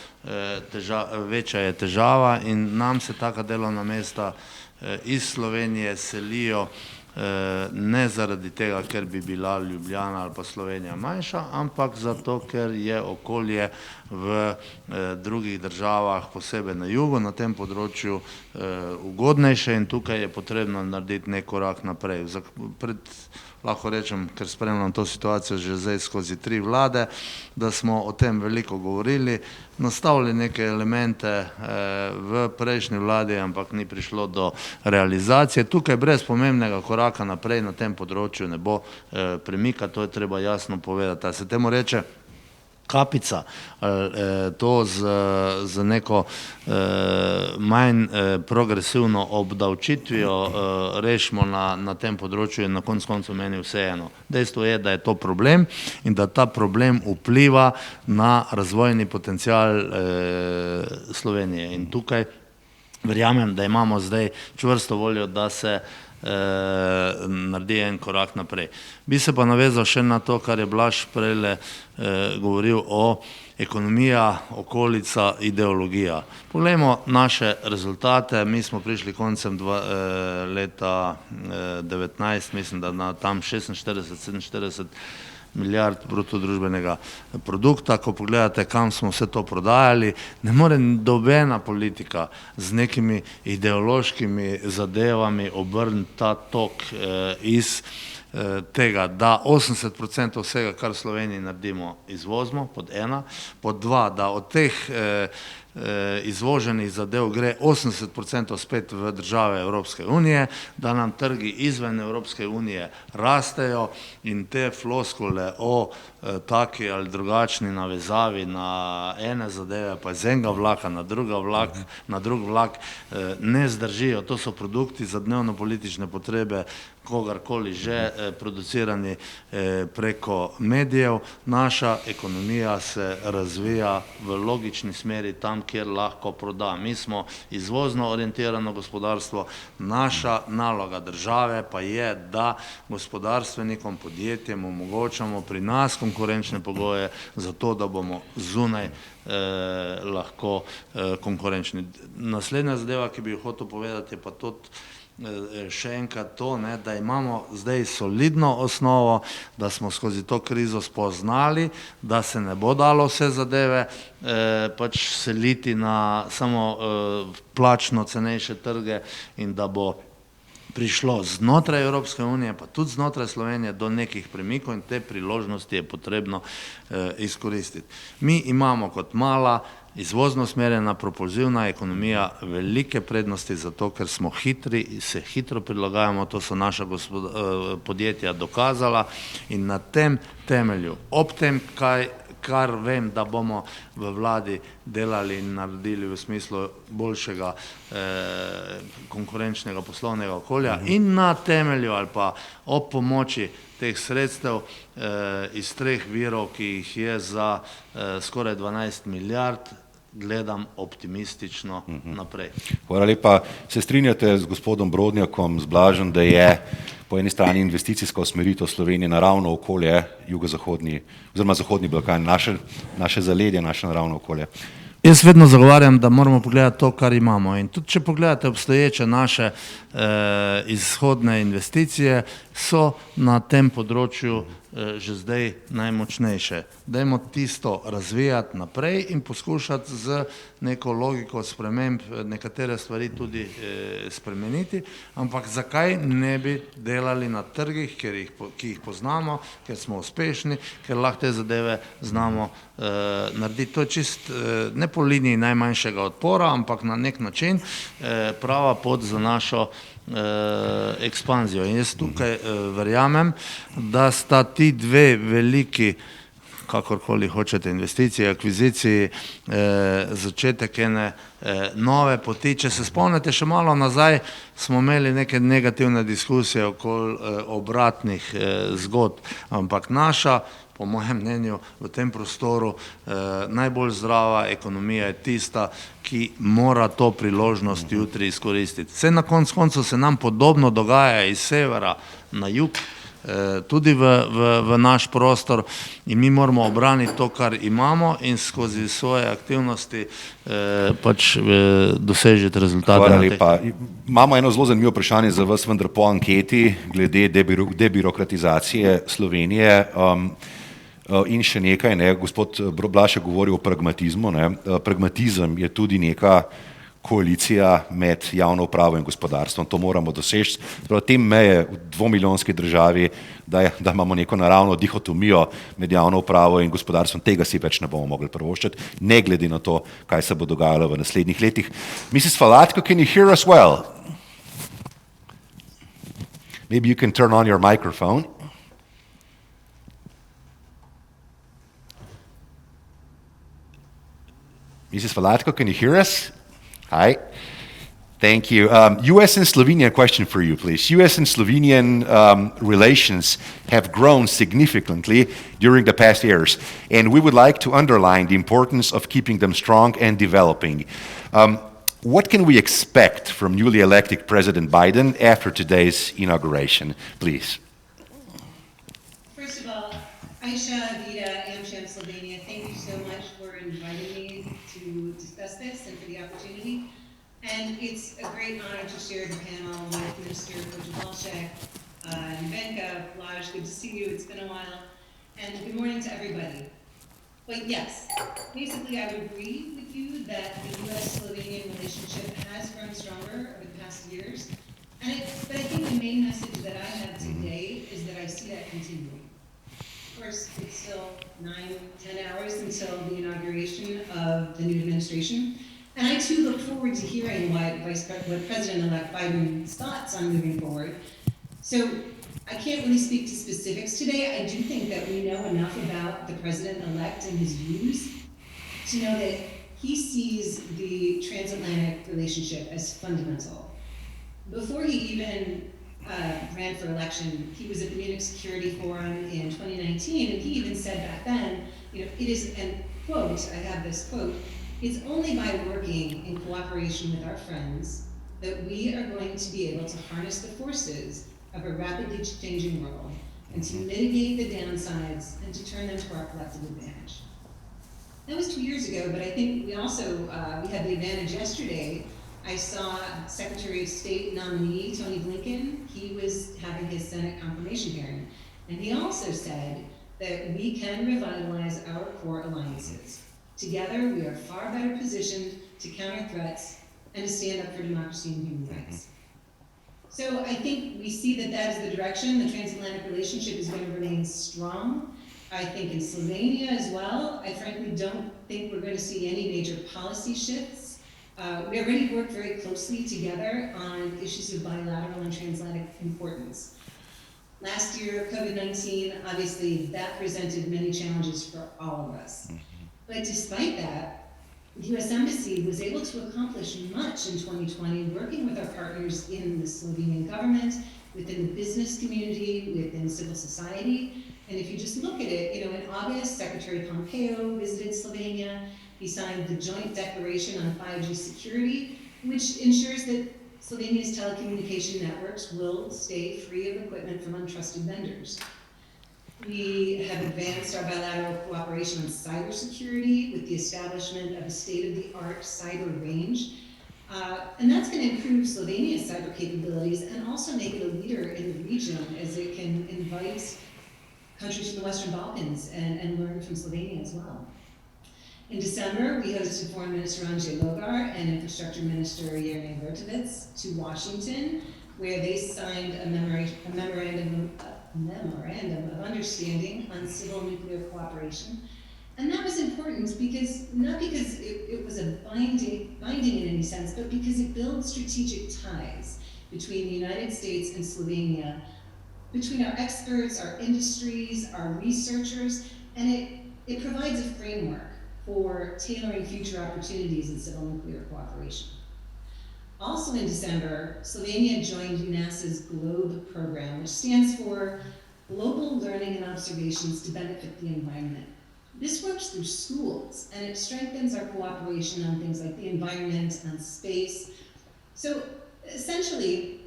večja je težava in nam se taka delovna mesta iz Slovenije selijo ne zaradi tega, ker bi bila Ljubljana ali pa Slovenija manjša, ampak zato, ker je okolje v drugih državah, posebej na jugu, na tem področju ugodnejše in tukaj je potrebno narediti nek korak naprej. Lahko rečem, ker spremljam to situacijo že zdaj skozi 3 vlade, da smo o tem veliko govorili, nastavili neke elemente v prejšnji vladi, ampak ni prišlo do realizacije. Tukaj brez pomembnega koraka naprej na tem področju ne bo premika, to je treba jasno povedati. Se temu reče kapica, to z neko manj progresivno obdavčitvijo rešimo na tem področju in na koncu meni vseeno. Dejstvo je, da je to problem in da ta problem vpliva na razvojni potencial Slovenije. In tukaj verjamem, da imamo zdaj čvrsto voljo, da se naredi en korak naprej. Bi se pa navezal še na to, kar je Blaž prejle govoril o ekonomija, okolica, ideologija. Poglejmo naše rezultate, mi smo prišli koncem leta 19, mislim, da na tam 46-47 milijard bruto družbenega produkta. Ko pogledate, kam smo vse to prodajali, ne more nobena politika z nekimi ideološkimi zadevami obrniti ta tok iz tega, da 80% vsega, kar v Sloveniji naredimo, izvozimo, pod 1, pod 2, da od teh izvoženih zadev gre 80% spet v države Evropske unije, da nam trgi izven Evropske unije rastejo in te floskule o taki ali drugačni navezavi na ene zadeve, pa iz enega vlaka na drug vlak ne zdržijo. To so produkti za dnevno politične potrebe kogarkoli že producirani preko medijev. Naša ekonomija se razvija v logični smeri tam, kjer lahko proda. Mi smo izvozno orientirano gospodarstvo, naša naloga države pa je, da gospodarstvenikom, podjetjem omogočamo pri nas konkurenčne pogoje za to, da bomo zunaj lahko konkurenčni. Naslednja zadeva, ki bi jo hotel povedati, je pa tudi še enkrat to, da imamo zdaj solidno osnovo, da smo skozi to krizo spoznali, da se ne bo dalo vse zadeve pač seliti na samo plačno cenejše trge in da bo prišlo znotraj Evropske unije, pa tudi znotraj Slovenije do nekih premikov in te priložnosti je potrebno izkoristiti. Mi imamo kot mala, izvozno usmerjena, propulzivna ekonomija velike prednosti zato, ker smo hitri, se hitro prilagajamo, to so naša podjetja dokazala in na tem temelju, ob tem, kar vem, da bomo v vladi delali in naredili v smislu boljšega konkurenčnega poslovnega okolja in na temelju ali pa ob pomoči teh sredstev iz 3 virov, ki jih je za skoraj 12 milijard, gledam optimistično naprej. Hvala lepa. Se strinjate z gospodom Brodnjakom, z Blažem, da je po eni strani investicijska usmeritev Slovenije naravno okolje, jugozahodni oziroma zahodni Balkan, naše zaledje, naše naravno okolje? Jaz vedno zagovarjam, da moramo pogledati to, kar imamo. In tudi, če pogledate obstoječe naše izhodne investicije, so na tem področju že zdaj najmočnejše. Dajmo tisto razvijati naprej in poskušati z neko logiko sprememb nekatere stvari tudi spremeniti, ampak zakaj ne bi delali na trgih, ki jih poznamo, ker smo uspešni, ker lahko te zadeve znamo narediti. To je čist ne po liniji najmanjšega odpora, ampak na nek način prava pot za našo ekspanzijo. In jaz tukaj verjamem, da sta ti dve veliki, kakorkoli hočete, investicije, akviziciji, začetek ene nove poti. Če se spomnite še malo nazaj, smo imeli neke negativne diskusije okoli obratnih zgodb, ampak naša, po mojem mnenju, v tem prostoru najbolj zdrava ekonomija je tista, ki mora to priložnost jutri izkoristiti. Vse na koncu se nam podobno dogaja iz severa na jug, tudi v naš prostor in mi moramo obraniti to, kar imamo in skozi svoje aktivnosti pač dosežiti rezultate. Hvala lepa. Imamo eno zelo zanimivo vprašanje za vas, vendar po anketi glede debirokratizacije Slovenije. In še nekaj, gospod Blaž je govoril o pragmatizmu. Pragmatizem je tudi neka koalicija med javno upravo in gospodarstvom. To moramo doseči. Te meje v 2-milijonski državi, da imamo neko naravno dihotomijo med javno upravo in gospodarstvom, tega si več ne bomo mogli privoščiti, ne glede na to, kaj se bo dogajalo v naslednjih letih. Mrs. Falatko, can you hear us well? Maybe you can turn on your microphone. Mrs. Falatko, can you hear us? Hi. Thank you. U.S. and Slovenia question for you, please. U.S. and Slovenian relations have grown significantly during the past years, and we would like to underline the importance of keeping them strong and developing. What can we expect from newly elected President Biden after today's inauguration, please? First of all, Aisha, Vida, AmCham Slovenia, thank you so much for inviting me to discuss this and for the opportunity. And it's a great honor to share the panel with Minister Kojovalchik, Nevenka, Blaž, good to see you, it's been a while. And good morning to everybody. But yes, basically I would agree with you that the U.S.-Slovenian relationship has grown stronger over the past years. But I think the main message that I have today is that I see that continuing. Of course, it's still 9-10 hours until the inauguration of the new administration. And I too look forward to hearing what President-elect Biden's thoughts on moving forward. So I can't really speak to specifics today. I do think that we know enough about the President-elect and his views to know that he sees the transatlantic relationship as fundamental. Before he even ran for election, he was at the Munich Security Forum in 2019, and he even said back then, it is, and quote, I have this quote, "It's only by working in cooperation with our friends that we are going to be able to harness the forces of a rapidly changing world and to mitigate the downsides and to turn them to our collective advantage." That was 2 years ago, but I think we also, we had the advantage yesterday. I saw Secretary of State nominee Tony Blinken. He was having his Senate confirmation hearing. And he also said that we can revitalize our core alliances. Together, we are far better positioned to counter threats and to stand up for democracy and human rights. So I think we see that that is the direction. The transatlantic relationship is going to remain strong. I think in Slovenia as well. I frankly don't think we're going to see any major policy shifts. We already work very closely together on issues of bilateral and transatlantic importance. Last year, COVID-19, obviously, that presented many challenges for all of us. But despite that, the U.S. Embassy was able to accomplish much in 2020, working with our partners in the Slovenian government, within the business community, within civil society. And if you just look at it, in August, Secretary Pompeo visited Slovenia. He signed the joint declaration on 5G security, which ensures that Slovenia's telecommunication networks will stay free of equipment from untrusted vendors. We have advanced our bilateral cooperation on cybersecurity with the establishment of a state-of-the-art cyber range. And that's going to improve Slovenia's cyber capabilities and also make it a leader in the region as it can invite countries from the Western Balkans and learn from Slovenia as well. In December, we hosted Foreign Minister Andrzej Logar and Infrastructure Minister Jernej Vrtovec to Washington, where they signed a memorandum of understanding on civil nuclear cooperation. And that was important because, not because it was a binding in any sense, but because it builds strategic ties between the United States and Slovenia, between our experts, our industries, our researchers, and it provides a framework for tailoring future opportunities in civil nuclear cooperation. Also in December, Slovenia joined UNASA's GLOBE program, which stands for Global Learning and Observations to Benefit the Environment. This works through schools, and it strengthens our cooperation on things like the environment, on space. So essentially,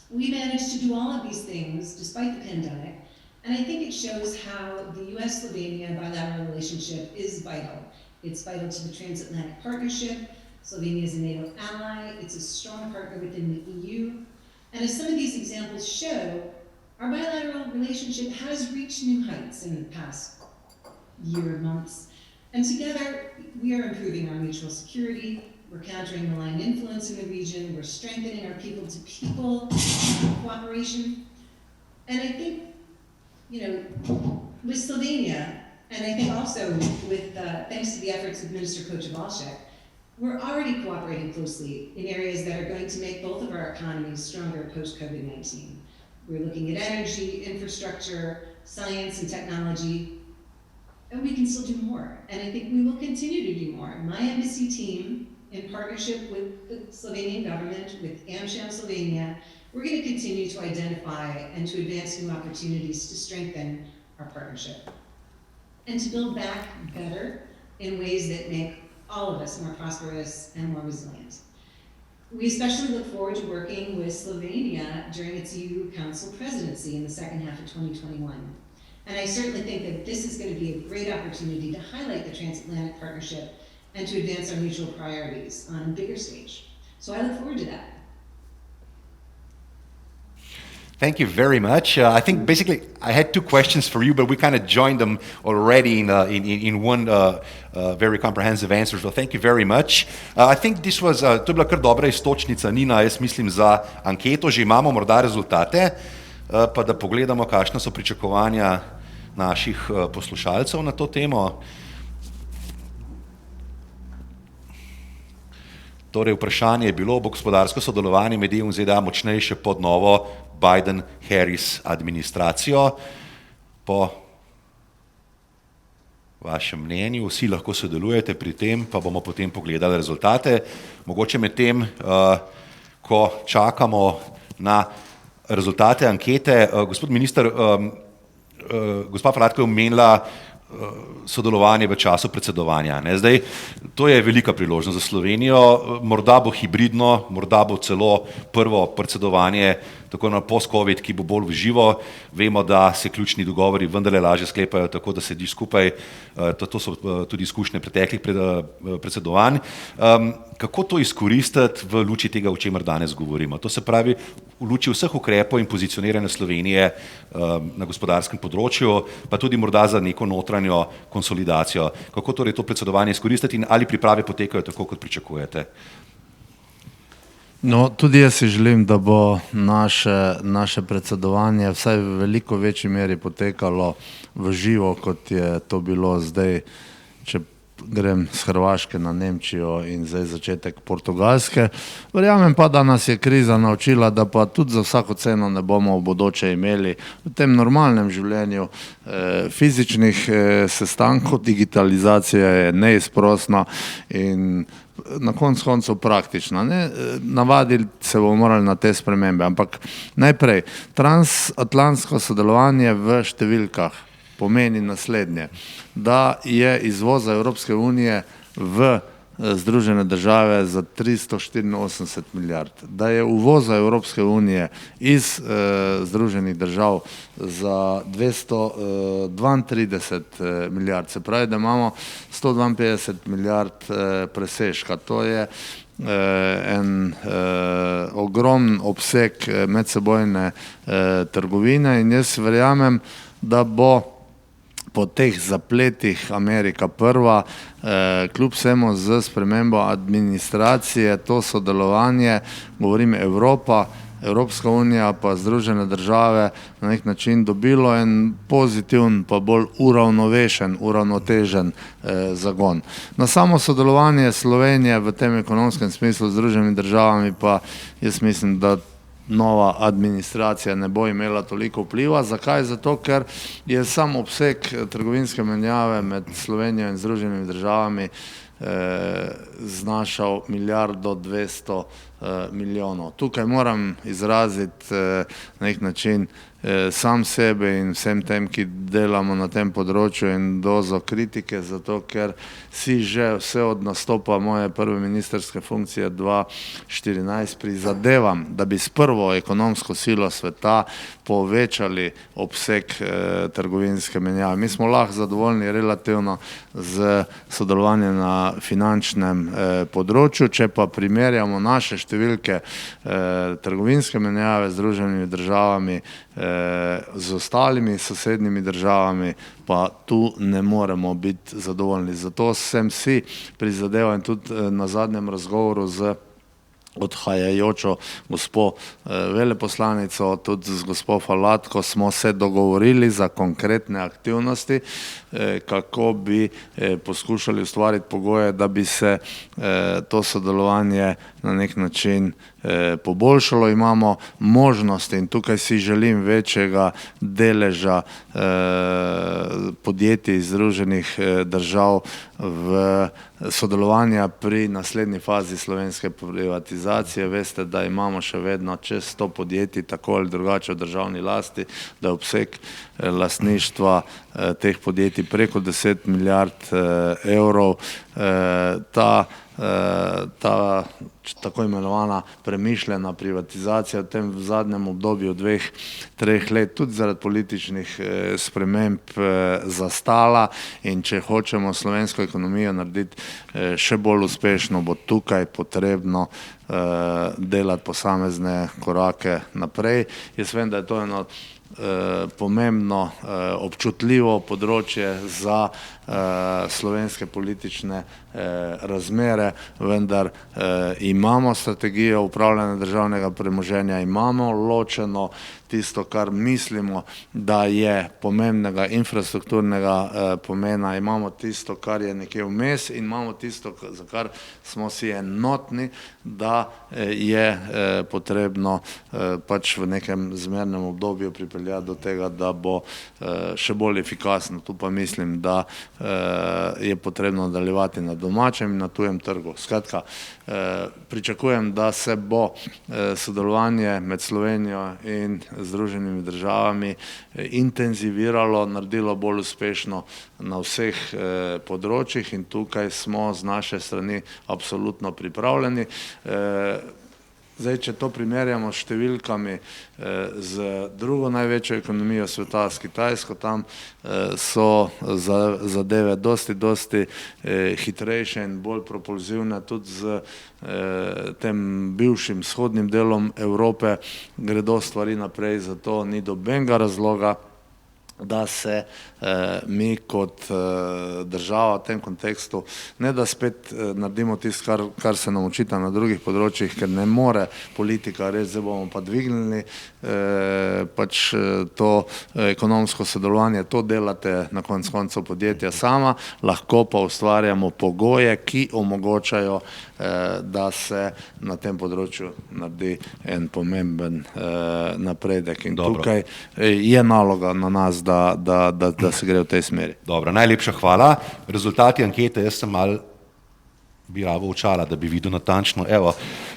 we managed to do all of these things despite the pandemic, and I think it shows how the US-Slovenia bilateral relationship is vital. It's vital to the transatlantic partnership. Slovenia is a NATO ally. It's a strong partner within the EU. And as some of these examples show, our bilateral relationship has reached new heights in the past year, months. And together, we are improving our mutual security. We're countering malign influence in the region. We're strengthening our people-to-people cooperation. And I think, with Slovenia, and I think also with, thanks to the efforts of Minister Kocevalcik, we're already cooperating closely in areas that are going to make both of our economies stronger post-COVID-19. We're looking at energy, infrastructure, science and technology, and we can still do more. And I think we will continue to do more. My embassy team, in partnership with the Slovenian government, with AmCham Slovenia, we're going to continue to identify and to advance new opportunities to strengthen our partnership and to build back better in ways that make all of us more prosperous and more resilient. We especially look forward to working with Slovenia during its EU Council presidency in the second half of 2021. And I certainly think that this is going to be a great opportunity to highlight the transatlantic partnership and to advance our mutual priorities on a bigger stage. So I look forward to that. Thank you very much. I think basically I had two questions for you, but we kind of joined them already in one very comprehensive answer. So thank you very much. I think this was, to je bila kar dobra istočnica, Nina, jaz mislim za anketo, že imamo morda rezultate, pa da pogledamo, kakšna so pričakovanja naših poslušalcev na to temo. Torej, vprašanje je bilo, bo gospodarsko sodelovanje med EU in ZDA močnejše pod novo Biden-Harris administracijo. Po vašem mnenju, vsi lahko sodelujete pri tem, pa bomo potem pogledali rezultate. Mogoče med tem, ko čakamo na rezultate ankete, gospod minister, gospa Fratko je omenila sodelovanje v času predsedovanja. Zdaj, to je velika priložnost za Slovenijo, morda bo hibridno, morda bo celo prvo predsedovanje tako na post-covid, ki bo bolj v živo. Vemo, da se ključni dogovori vendarle lažje sklepajo tako, da sediš skupaj. To so tudi izkušnje preteklih predsedovanj. Kako to izkoristiti v luči tega, o čemer danes govorimo? To se pravi, v luči vseh ukrepov in pozicioniranja Slovenije na gospodarskem področju, pa tudi morda za neko notranjo konsolidacijo. Kako torej to predsedovanje izkoristiti in ali priprave potekajo tako, kot pričakujete? No, tudi jaz si želim, da bo naše predsedovanje vsaj v veliko večji meri potekalo v živo, kot je to bilo zdaj, če grem z Hrvaške na Nemčijo in zdaj začetek Portugalske. Verjamem pa, da nas je kriza naučila, da pa tudi za vsako ceno ne bomo v bodoče imeli v tem normalnem življenju fizičnih sestankov. Digitalizacija je neizprosna in na koncu koncev praktična. Navadili se bomo morali na te spremembe, ampak najprej, transatlantsko sodelovanje v številkah pomeni naslednje, da je izvoza Evropske unije v Združene države za 384 milijard, da je uvoza Evropske unije iz Združenih držav za 232 milijard, se pravi, da imamo 152 milijard presežka. To je en ogromen obseg medsebojne trgovine in jaz verjamem, da bo po teh zapletih Amerika prva, kljub vsemu z spremembo administracije, to sodelovanje, govorim Evropska unija pa Združene države na nek način dobilo en pozitiven pa bolj uravnotežen zagon. Na samo sodelovanje Slovenije v tem ekonomskem smislu z Združenimi državami pa jaz mislim, da nova administracija ne bo imela toliko vpliva. Zakaj? Zato, ker je sam obseg trgovinske menjave med Slovenijo in Združenimi državami znašal 1,2 milijarde. Tukaj moram izraziti na nek način sam sebe in vsem tem, ki delamo na tem področju in dozo kritike, zato ker si že vse od nastopa moje prve ministerske funkcije 2014 prizadevam, da bi s prvo ekonomsko silo sveta povečali obseg trgovinske menjave. Mi smo lahko zadovoljni relativno z sodelovanjem na finančnem področju, če pa primerjamo naše številke trgovinske menjave z Združenimi državami z ostalimi sosednjimi državami, pa tu ne moremo biti zadovoljni. Zato sem si prizadeval in tudi na zadnjem razgovoru z odhajajočo gospo veleposlanico, tudi z gospo Falatko smo se dogovorili za konkretne aktivnosti, kako bi poskušali ustvariti pogoje, da bi se to sodelovanje na nek način poboljšalo. Imamo možnosti in tukaj si želim večjega deleža podjetij iz Združenih držav v sodelovanja pri naslednji fazi slovenske privatizacije. Veste, da imamo še vedno čez 100 podjetij, tako ali drugače v državni lasti, da je obseg lastništva teh podjetij preko 10 milijard evrov. Ta tako imenovana premišljena privatizacija v tem zadnjem obdobju 2-3 let tudi zaradi političnih sprememb zastala, in če hočemo slovensko ekonomijo narediti še bolj uspešno, bo tukaj potrebno delati posamezne korake naprej. Jaz vem, da je to eno pomembno, občutljivo področje za slovenske politične razmere, vendar imamo strategijo upravljanja državnega premoženja, imamo ločeno tisto, kar mislimo, da je pomembnega infrastrukturnega pomena, imamo tisto, kar je nekje vmes, in imamo tisto, za kar smo si enotni, da je potrebno pač v nekem zmernem obdobju pripeljati do tega, da bo še bolj efikasno. Tu pa mislim, da je potrebno nadaljevati na domačem in na tujem trgu. Skratka, pričakujem, da se bo sodelovanje med Slovenijo in Združenimi državami intenziviralo, naredilo bolj uspešno na vseh področjih, in tukaj smo z naše strani absolutno pripravljeni. Zdaj, če to primerjamo s številkami z drugo največjo ekonomijo sveta, s Kitajsko, tam so zadeve dosti hitrejše in bolj propulzivne, tudi z tem bivšim vzhodnim delom Evrope gredo stvari naprej, zato ni nobenega razloga, da se mi kot država v tem kontekstu ne da spet naredimo tisto, kar se nam očita na drugih področjih, ker ne more politika reči, zdaj bomo pa dvignili pač to ekonomsko sodelovanje, to delate na koncu koncev podjetja sama, lahko pa ustvarjamo pogoje, ki omogočajo, da se na tem področju naredi en pomemben napredek. In tukaj je naloga na nas, da se gre v tej smeri. Dobro, najlepša hvala. Rezultati ankete, jaz sem malo bi rabo očala, da bi videl natančno. Evo,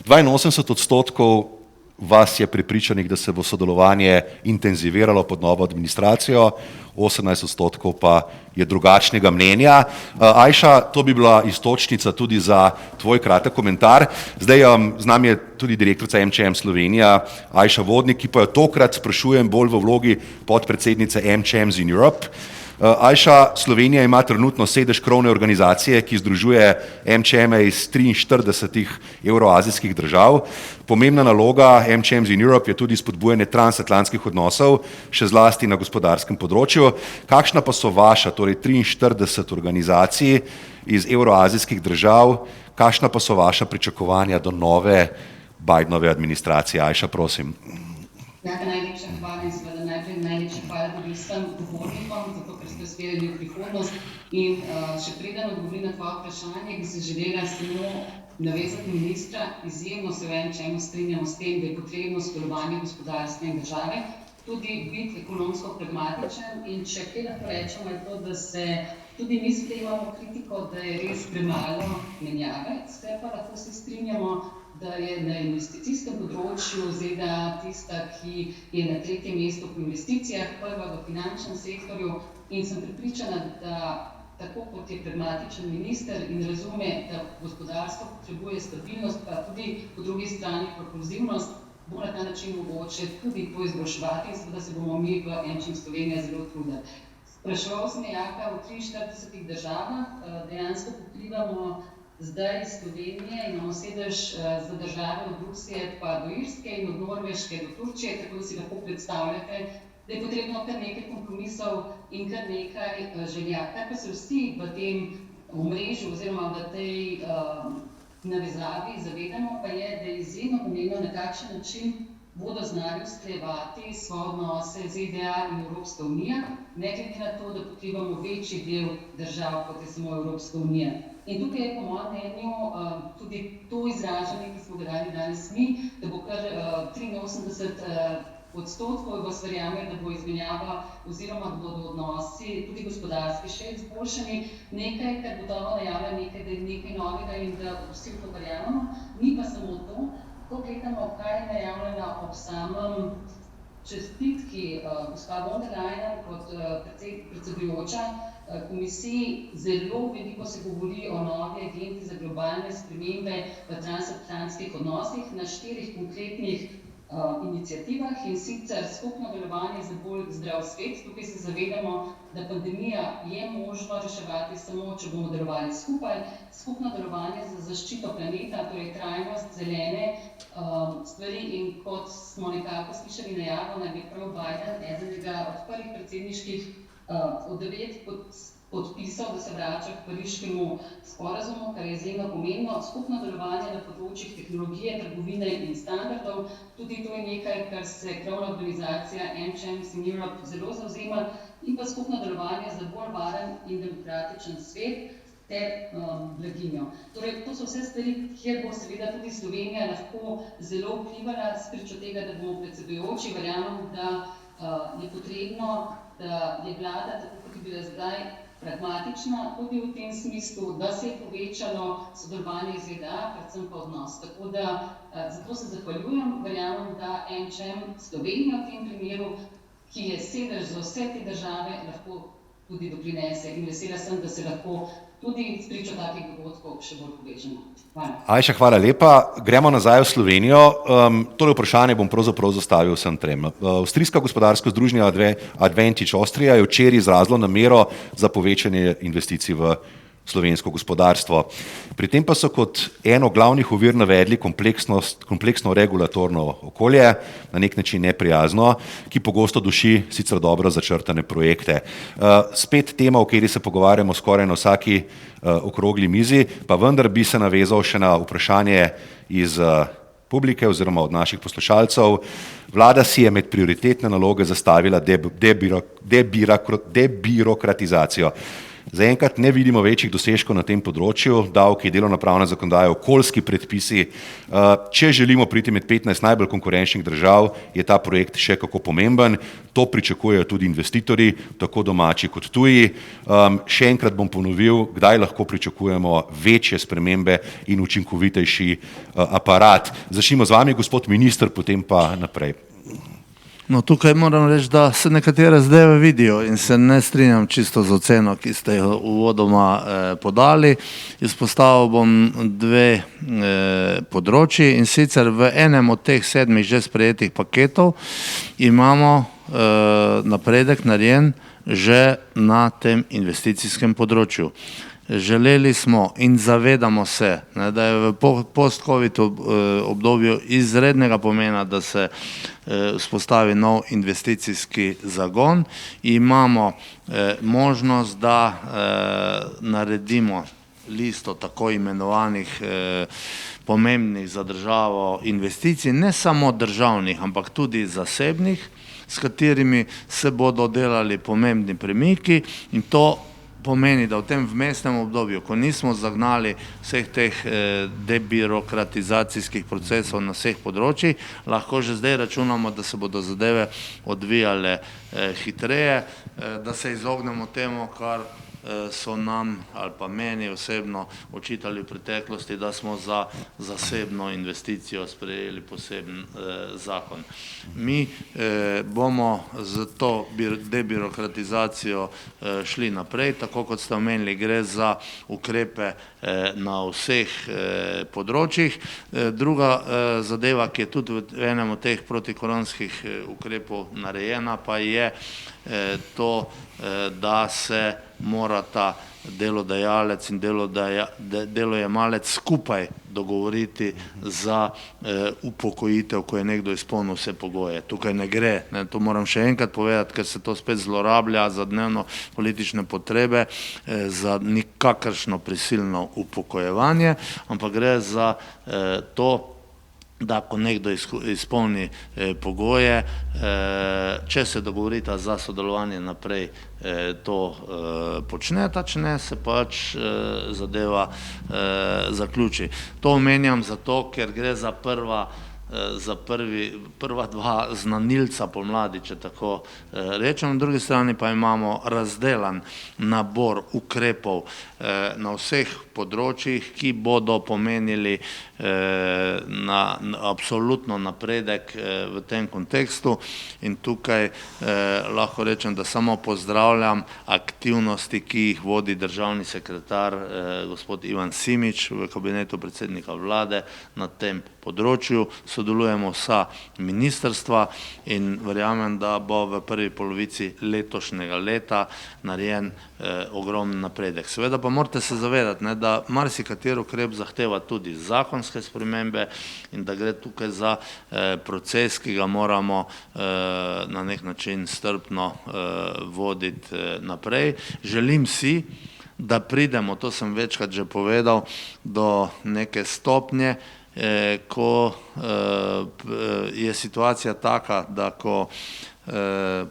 82% vas je prepričanih, da se bo sodelovanje intenziviralo pod novo administracijo, 18% pa je drugačnega mnenja. Ajša, to bi bila iztočnica tudi za tvoj kratek komentar. Zdaj z nami je tudi direktorica MČM Slovenija, Ajša Vodnik, ki pa jo tokrat sprašujem bolj v vlogi podpredsednice MČMs in Europe. Ajša, Slovenija ima trenutno sedež krovne organizacije, ki združuje MČM-e iz 43 evroazijskih držav. Pomembna naloga MČMs in Europe je tudi spodbujanje transatlantskih odnosov, še zlasti na gospodarskem področju. Kakšna pa so vaša, torej 43 organizacij iz evroazijskih držav, kakšna pa so vaša pričakovanja do nove Bidenove administracije? Ajša, prosim. Najlepša hvala in seveda najlepša hvala tudi vsem govornikom, zato ker ste usmerjali v prihodnost. In še preden odgovorim na tvoje vprašanje, bi se želela samo navezati ministra. Izjemno se v MČM strinjamo s tem, da je potrebno sodelovanje gospodarstva in države, tudi biti ekonomsko pragmatičen. In če kaj lahko rečemo, je to, da se tudi mi sprejemamo kritiko, da je res premalo menjave, se pa lahko se strinjamo, da je na investicijskem področju ZDA tista, ki je na 3. mestu po investicijah, prva v finančnem sektorju, in sem prepričana, da tako kot je pragmatičen minister in razume, da gospodarstvo potrebuje stabilnost, pa tudi po drugi strani propulzivnost, bo na ta način mogoče tudi to izboljševati in seveda se bomo mi v MČM Slovenija zelo trudili. Spraševal sem Jaka v 43 državah, dejansko pokrivamo zdaj iz Slovenije, imamo sedež za države od Rusije pa do Irske in od Norveške do Turčije, tako da si lahko predstavljate, da je potrebno kar nekaj kompromisov in kar nekaj želja. Kar pa se vsi v tem omrežju oziroma v tej navezavi zavedamo, pa je, da je izjemno pomembno, na kakšen način bodo znali usklajevati svoje odnose ZDA in Evropska unija, ne glede na to, da pokrivamo večji del držav, kot je samo Evropska unija. In tukaj je po mojem mnenju tudi to izražanje, ki smo ga dali danes mi, da bo kar 83% vas verjame, da bo izmenjava oziroma da bodo odnosi tudi gospodarski še izboljšani. Nekaj, kar gotovo najavlja nekaj, da je nekaj novega in da vsi v to verjamemo, ni pa samo to. Ko gledamo, kaj je najavljeno ob samem čestitki gospa von der Leyen kot predsedujoča komisiji, zelo veliko se govori o novi agendi za globalne spremembe v transatlantskih odnosih na 4 konkretnih iniciativah, in sicer skupno delovanje za bolj zdrav svet. Tukaj se zavedamo, da pandemija je možno reševati samo, če bomo delovali skupaj. Skupno delovanje za zaščito planeta, torej trajnost, zelene stvari, in kot smo nekako slišali najavo, naj bi prav Biden, enega od prvih predsedniških od 9 podpisal, da se vrača k pariškemu sporazumu, kar je izjemno pomembno. Skupno delovanje na področjih tehnologije, trgovine in standardov, tudi to je nekaj, kar se krovna organizacija MČMs in Europe zelo zavzema, in pa skupno delovanje za bolj varen in demokratičen svet ter blaginjo. Torej, to so vse stvari, kjer bo seveda tudi Slovenija lahko zelo vplivala, spričo tega, da bomo predsedujoči. Verjamem, da je potrebno, da je vlada, tako kot je bila zdaj, pragmatična tudi v tem smislu, da se je povečalo sodelovanje z ZDA, predvsem pa odnos. Tako da zato se zahvaljujem, verjamem, da MČM Slovenija v tem primeru, ki je sedež za vse te države, lahko tudi doprinese, in vesela sem, da se lahko tudi spričo takih dogodkov še bolj povežemo. Hvala. Ajša, hvala lepa. Gremo nazaj v Slovenijo. Tole vprašanje bom pravzaprav zastavil vsem trem. Avstrijska gospodarsko združenje Advantage Austria je včeraj izrazilo namero za povečanje investicij v slovensko gospodarstvo. Pri tem pa so kot eno glavnih ovir navedli kompleksno regulatorno okolje, na nek način neprijazno, ki pogosto duši sicer dobro začrtane projekte. Spet tema, o kateri se pogovarjamo skoraj na vsaki okrogli mizi, pa vendar bi se navezal še na vprašanje iz publike oziroma od naših poslušalcev. Vlada si je med prioritetne naloge zastavila debirokratizacijo. Zaenkrat ne vidimo večjih dosežkov na tem področju, davki, delovnopravna zakonodaja, okoljski predpisi. Če želimo priti med 15 najbolj konkurenčnih držav, je ta projekt še kako pomemben. To pričakujejo tudi investitorji, tako domači kot tuji. Še enkrat bom ponovil, kdaj lahko pričakujemo večje spremembe in učinkovitejši aparat. Začnimo z vami, gospod minister, potem pa naprej. No, tukaj moram reči, da se nekatere zadeve vidijo in se ne strinjam čisto z oceno, ki ste jo uvodoma podali. Izpostavil bom 2 področji, in sicer v enem od teh 7 že sprejetih paketov imamo napredek narejen že na tem investicijskem področju. Želeli smo in zavedamo se, da je v post-covid obdobju izrednega pomena, da se vzpostavi nov investicijski zagon. Imamo možnost, da naredimo listo tako imenovanih pomembnih za državo investicij, ne samo državnih, ampak tudi zasebnih, s katerimi se bodo delali pomembni premiki, in to pomeni, da v tem vmesnem obdobju, ko nismo zagnali vseh teh debirokratizacijskih procesov na vseh področjih, lahko že zdaj računamo, da se bodo zadeve odvijale hitreje, da se izognemo temu, kar so nam ali pa meni osebno očitali v preteklosti, da smo za zasebno investicijo sprejeli poseben zakon. Mi bomo z to debirokratizacijo šli naprej, tako kot ste omenili, gre za ukrepe na vseh področjih. Druga zadeva, ki je tudi v enem od teh protikoronskih ukrepov narejena, pa je to, da se morata delodajalec in delojemalec skupaj dogovoriti za upokojitev, ko je nekdo izpolnil vse pogoje. Tukaj ne gre, to moram še enkrat povedati, ker se to spet zlorablja za dnevno politične potrebe, za nikakršno prisilno upokojevanje, ampak gre za to, da ko nekdo izpolni pogoje, če se dogovorita za sodelovanje naprej, to počneta, če ne, se pač zadeva zaključi. To omenjam zato, ker gre za prva dva znanilca pomladi, če tako rečem. Na drugi strani pa imamo razdelan nabor ukrepov na vseh področjih, ki bodo pomenili absolutno napredek v tem kontekstu, in tukaj lahko rečem, da samo pozdravljam aktivnosti, ki jih vodi državni sekretar gospod Ivan Simič v kabinetu predsednika vlade na tem področju. Sodelujemo vsa ministrstva in verjamem, da bo v prvi polovici letošnjega leta narejen ogromen napredek. Seveda pa morate se zavedati, da marsikateri ukrep zahteva tudi zakonske spremembe in da gre tukaj za proces, ki ga moramo na nek način strpno voditi naprej. Želim si, da pridemo, to sem večkrat že povedal, do neke stopnje, ko je situacija taka, da ko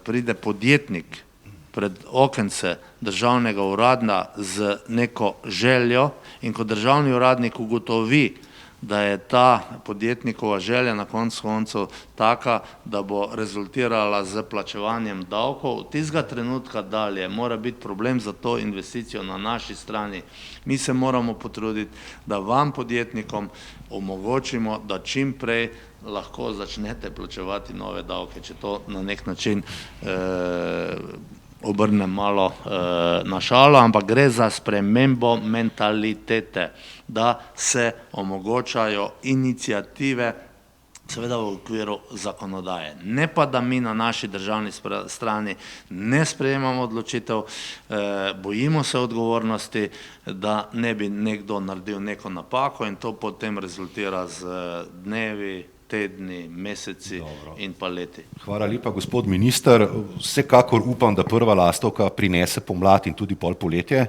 pride podjetnik pred okence državnega uradna z neko željo in ko državni uradnik ugotovi, da je ta podjetnikova želja na koncu koncev taka, da bo rezultirala z plačevanjem davkov, tistega trenutka dalje mora biti problem za to investicijo na naši strani. Mi se moramo potruditi, da vam podjetnikom omogočimo, da čim prej lahko začnete plačevati nove davke, če to na nek način obrnem malo na šalo, ampak gre za spremembo mentalitete, da se omogočajo iniciative, seveda v okviru zakonodaje. Ne pa, da mi na naši državni strani ne sprejemamo odločitev, bojimo se odgovornosti, da ne bi nekdo naredil neko napako in to potem rezultira z dnevi, tedni, meseci in pa leti. Hvala lepa, gospod minister. Vsekakor upam, da prva lastovka prinese pomlad in tudi pol poletje.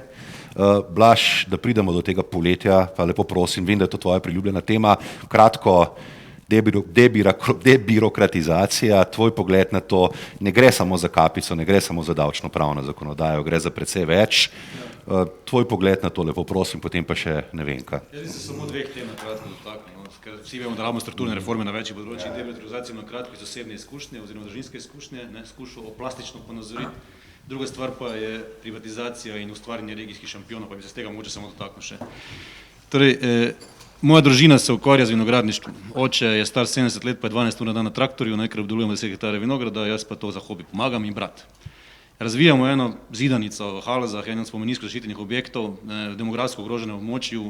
Blaž, da pridemo do tega poletja, pa lepo prosim, vem, da je to tvoja priljubljena tema. Kratko, debirokratizacija, tvoj pogled na to, ne gre samo za kapico, ne gre samo za davčno pravno zakonodajo, gre za precej več. Tvoj pogled na to, lepo prosim, potem pa še ne vem kaj. Jaz bi se samo dveh tem na kratko dotaknil, ker vsi vemo, da rabimo strukturne reforme na večjih področjih, debirokratizacijo na kratko iz osebne izkušnje oziroma družinske izkušnje, skušal plastično ponazoriti. Druga stvar pa je privatizacija in ustvarjanje regijskih šampionov, pa bi se z tega mogoče samo dotaknil še. Torej, moja družina se ukvarja z vinogradništvom. Oče je star 70 let, pa je 12 ur na dan na traktorju, ker obdelujemo 10 hektarjev vinograda, jaz pa to za hobi pomagam in brat. Razvijamo eno zidanico v Halozah, eno spomeninsko zaščitenih objektov v demografsko ogroženem območju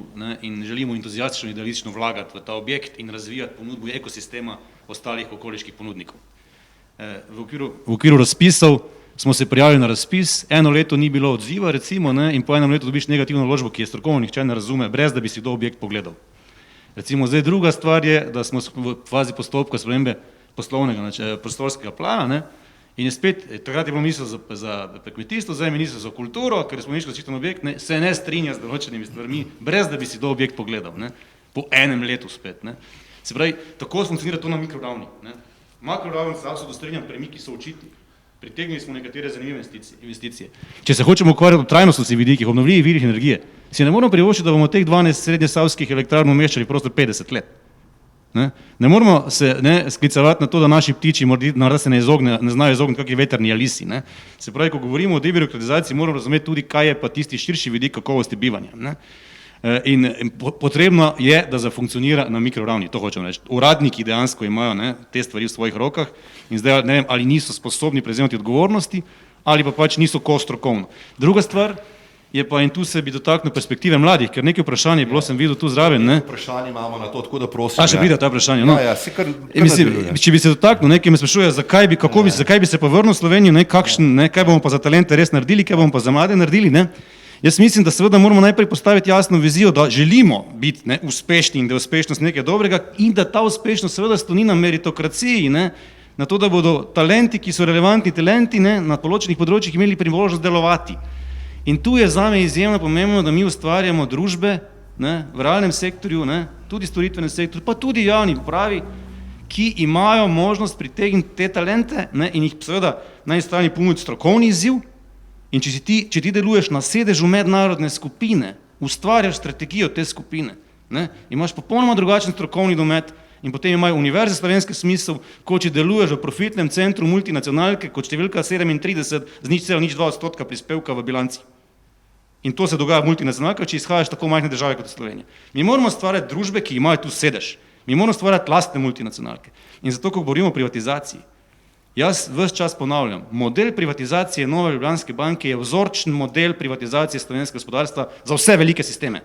in želimo entuzijastično in idealistično vlagati v ta objekt in razvijati ponudbo ekosistema ostalih okoliških ponudnikov. V okviru razpisov smo se prijavili na razpis, 1 leto ni bilo odziva recimo, ne, in po 1 letu dobiš negativno naložbo, ki je strokovno nihče ne razume, brez da bi si kdo objekt pogledal. Recimo zdaj druga stvar je, da smo v fazi postopka spremembe poslovnega prostorskega plana, ne, in je spet, takrat je bilo ministrstvo za kmetijstvo, zdaj je ministrstvo za kulturo, ker smo mišli zaščiten objekt, ne, se ne strinja z določenimi stvarmi, brez da bi si kdo objekt pogledal, ne, po 1 letu spet. Ne. Se pravi, tako funkcionira to na mikroravni. Makroravni se absolutno strinjam, premiki so očitni. Pritegnili smo nekatere zanimive investicije. Če se hočemo ukvarjati o trajnostnih vidikih, obnovljivih virih energije, si ne moramo privoščiti, da bomo teh 12 srednjesavskih elektrarn umeščali prostor 50 let. Ne moramo se sklicevati na to, da naši ptiči morda se ne znajo izogniti kakšni vetrni alisi. Ne. Se pravi, ko govorimo o debirokratizaciji, moramo razumeti tudi, kaj je pa tisti širši vidik kakovosti bivanja. Ne. In potrebno je, da zafunkcionira na mikroravni, to hočem reči. Uradniki dejansko imajo, ne, te stvari v svojih rokah in zdaj ne vem, ali niso sposobni prevzemati odgovornosti ali pa pač niso strokovno. Druga stvar je pa, in tu se bi dotaknil perspektive mladih, ker nekaj vprašanje bilo, sem videl tu zraven. Ne. Vprašanje imamo na to, tako da prosim. Še pride ta vprašanje. No. Ja, se kar če bi se dotaknil, nekaj me sprašuje, zakaj bi se pa vrnil v Slovenijo, ne, kaj bomo pa za talente res naredili, kaj bomo pa za mlade naredili, ne. Jaz mislim, da seveda moramo najprej postaviti jasno vizijo, da želimo biti, ne, uspešni in da je uspešnost nekaj dobrega in da ta uspešnost seveda sloni na meritokraciji, ne, na to, da bodo talenti, ki so relevantni talenti, ne, na določenih področjih imeli priložnost delovati. In tu je zame izjemno pomembno, da mi ustvarjamo družbe, ne, v realnem sektorju, ne, tudi storitvenem sektorju, pa tudi javni upravi, ki imajo možnost pritegniti te talente, ne, in jih seveda na eni strani ponuditi strokovni izziv. In če ti deluješ na sedežu mednarodne skupine, ustvarjaš strategijo te skupine, ne, imaš popolnoma drugačen strokovni domet in potem imajo univerze slovenski smisel, ko če deluješ v profitnem centru multinacionalke kot številka 37 z 0,02% prispevka v bilanci. In to se dogaja v multinacionalkah, če izhajaš tako majhne države kot Slovenija. Mi moramo stvarjati družbe, ki imajo tu sedež. Mi moramo stvarjati lastne multinacionalke. In zato, ko govorimo o privatizaciji, jaz ves čas ponavljam, model privatizacije Nove Ljubljanske banke je vzorčen model privatizacije slovenskega gospodarstva za vse velike sisteme.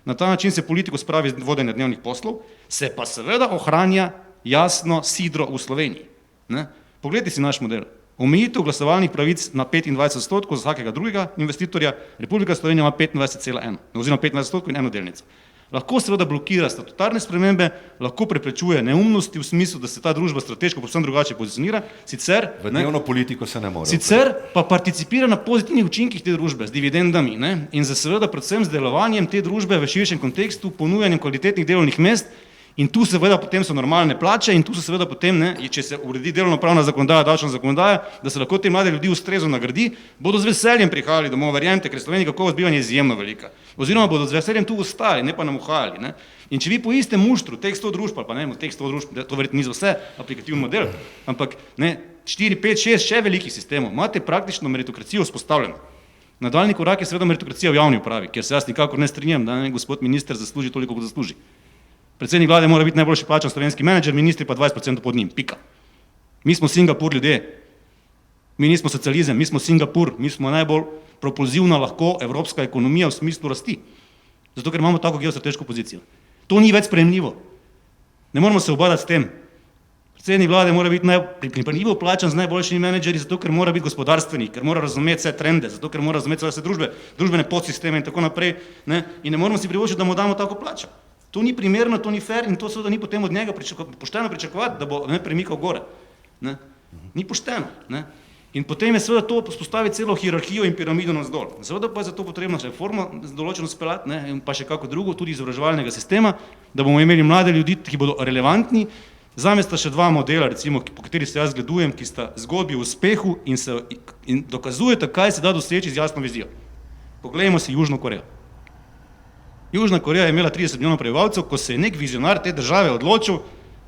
Na ta način se politiko spravi vodenje dnevnih poslov, se pa seveda ohranja jasno sidro v Sloveniji. Ne? Poglejte si naš model. Omejitev glasovalnih pravic na 25% za vsakega drugega investitorja, Republika Slovenija ima 25,1, oziroma 25% in eno delnico. Lahko seveda blokira statutarne spremembe, lahko preprečuje neumnosti v smislu, da se ta družba strateško povsem drugače pozicionira, sicer v dnevno politiko se ne more. Sicer pa participira na pozitivnih učinkih te družbe z dividendami, ne, in seveda predvsem z delovanjem te družbe v širšem kontekstu, ponujanjem kvalitetnih delovnih mest. In tu seveda potem so normalne plače in tu se seveda potem, ne, če se uredi delovnopravna zakonodaja, davčna zakonodaja, da se lahko te mlade ljudi ustrezno nagradi, bodo z veseljem prihajali domov, verjemite, ker Slovenija kakovost bivanja je izjemno velika. Oziroma bodo z veseljem tu ostali, ne pa nam uhajali. Ne. In če vi po istem muštru, teh 100 družb, ali pa ne, teh 100 družb, to verjetno ni za vse aplikativni model, ampak ne, 4, 5, 6 še velikih sistemov, imate praktično meritokracijo vzpostavljeno. Nadaljnji korak je seveda meritokracija v javni upravi, kjer se jaz nikakor ne strinjam, da ne, gospod minister zasluži toliko, kot zasluži. Predsednik vlade mora biti najboljši plačan slovenski menedžer, ministri pa 20% pod njim, pika. Mi smo Singapur ljudje, mi nismo socializem, mi smo Singapur, mi smo najbolj propulzivna lahko evropska ekonomija v smislu rasti, zato ker imamo tako geostrateško pozicijo. To ni več sprejemljivo, ne moramo se obadati s tem. Predsednik vlade mora biti pripremljivo plačan z najboljšimi menedžerji, zato ker mora biti gospodarstvenik, ker mora razumeti vse trende, zato ker mora razumeti vse družbene podsisteme in tako naprej, ne? In ne moramo si privoščiti, da mu damo tako plačo. To ni primerno, to ni fair in to seveda ni potem od njega pošteno pričakovati, da bo, ne, premikal gore. Ne? Ni pošteno. Ne? In potem je seveda to spostaviti celo hierarhijo in piramido navzdol. Seveda pa je za to potrebna reforma določeno speljati, ne, in pa še kako drugo, tudi izobraževalnega sistema, da bomo imeli mlade ljudi, ki bodo relevantni. Zame sta še dva modela, recimo, po kateri se jaz zgledujem, ki sta zgodbi o uspehu in dokazujeta, kaj se da doseči z jasno vizijo. Poglejmo si Južno Korejo. Južna Koreja je imela 30 milijonov prebivalcev, ko se je nek vizionar te države odločil,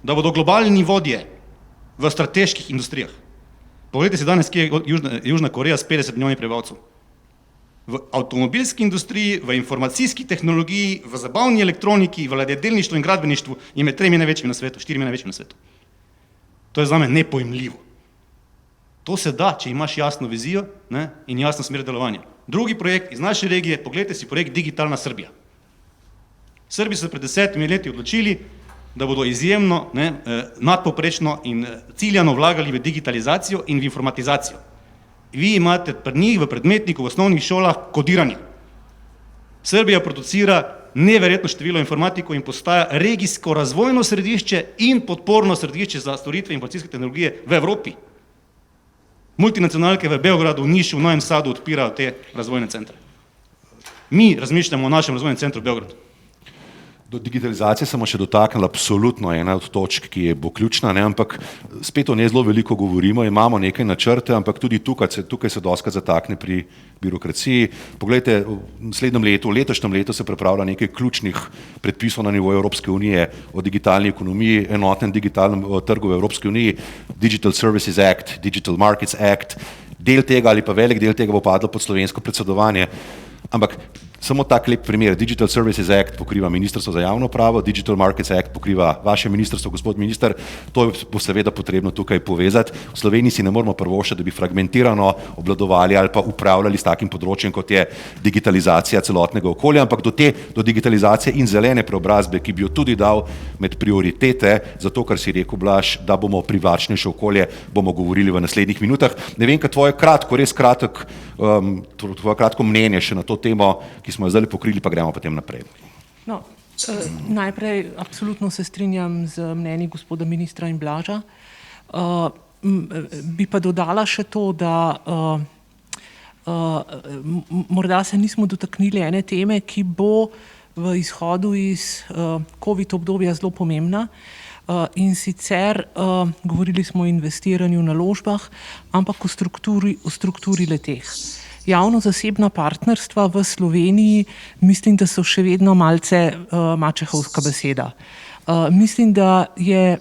da bodo globalni vodje v strateških industrijah. Poglejte si danes, kje je Južna Koreja s 50 milijonov prebivalcev. V avtomobilski industriji, v informacijski tehnologiji, v zabavni elektroniki, v ladjedelništvu in gradbeništvu je med 3 največjimi na svetu, 4 največjimi na svetu. To je zame nepojmljivo. To se da, če imaš jasno vizijo, ne, in jasno smer delovanja. Drugi projekt iz naše regije, poglejte si projekt Digitalna Srbija. Srbi so pred 10 leti odločili, da bodo izjemno, ne, nadpovprečno in ciljano vlagali v digitalizacijo in v informatizacijo. Vi imate pri njih v predmetniku v osnovnih šolah kodiranje. Srbija producira neverjetno število informatikov in postaja regijsko razvojno središče in podporno središče za storitve informacijske tehnologije v Evropi. Multinacionalke v Beogradu, v Nišu, v Novem Sadu odpirajo te razvojne centre. Mi razmišljamo o našem razvojnem centru v Beogradu. Do digitalizacije smo še dotaknili, absolutno ena od točk, ki bo ključna, ne? Ampak spet o njej zelo veliko govorimo, imamo nekaj načrte, ampak tudi tukaj se doskrat zatakne pri birokraciji. Poglejte, v letošnjem letu se pripravlja nekaj ključnih predpisov na nivoju Evropske unije o digitalni ekonomiji, enotnem digitalnem trgu v Evropski uniji, Digital Services Act, Digital Markets Act, del tega ali pa velik del tega bo padlo pod slovensko predsedovanje. Ampak samo tak lep primer, Digital Services Act pokriva Ministrstvo za javno upravo, Digital Markets Act pokriva vaše ministrstvo, gospod minister, to bo seveda potrebno tukaj povezati. V Sloveniji si ne moramo privoščiti, da bi fragmentirano obvladovali ali pa upravljali s takim področjem, kot je digitalizacija celotnega okolja, ampak do digitalizacije in zelene preobrazbe, ki bi jo tudi dal med prioritete, zato kar si rekel, Blaž, da bomo privlačnejše okolje, bomo govorili v naslednjih minutah. Ne vem, kaj tvoje kratko mnenje še na to temo, ki smo jo zdaj pokrili, pa gremo potem naprej. No, najprej absolutno se strinjam z mnenji gospoda ministra in Blaža. Bi pa dodala še to, da morda se nismo dotaknili ene teme, ki bo v izhodu iz COVID obdobja zelo pomembna. In sicer govorili smo o investiranju, naložbah, ampak o strukturi le-teh. Javno-zasebna partnerstva v Sloveniji mislim, da so še vedno malce mačehovska beseda. Mislim, da je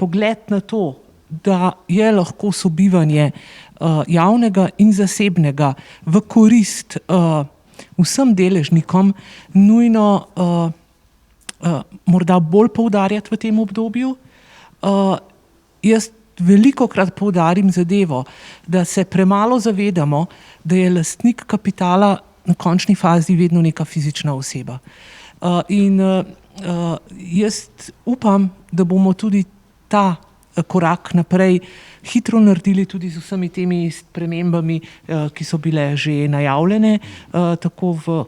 pogled na to, da je lahko sobivanje javnega in zasebnega v korist vsem deležnikom nujno morda bolj poudarjati v tem obdobju. Jaz velikokrat poudarim zadevo, da se premalo zavedamo, da je lastnik kapitala na končni fazi vedno neka fizična oseba. In jaz upam, da bomo tudi ta korak naprej hitro naredili tudi z vsemi temi spremembami, ki so bile že najavljene, tako v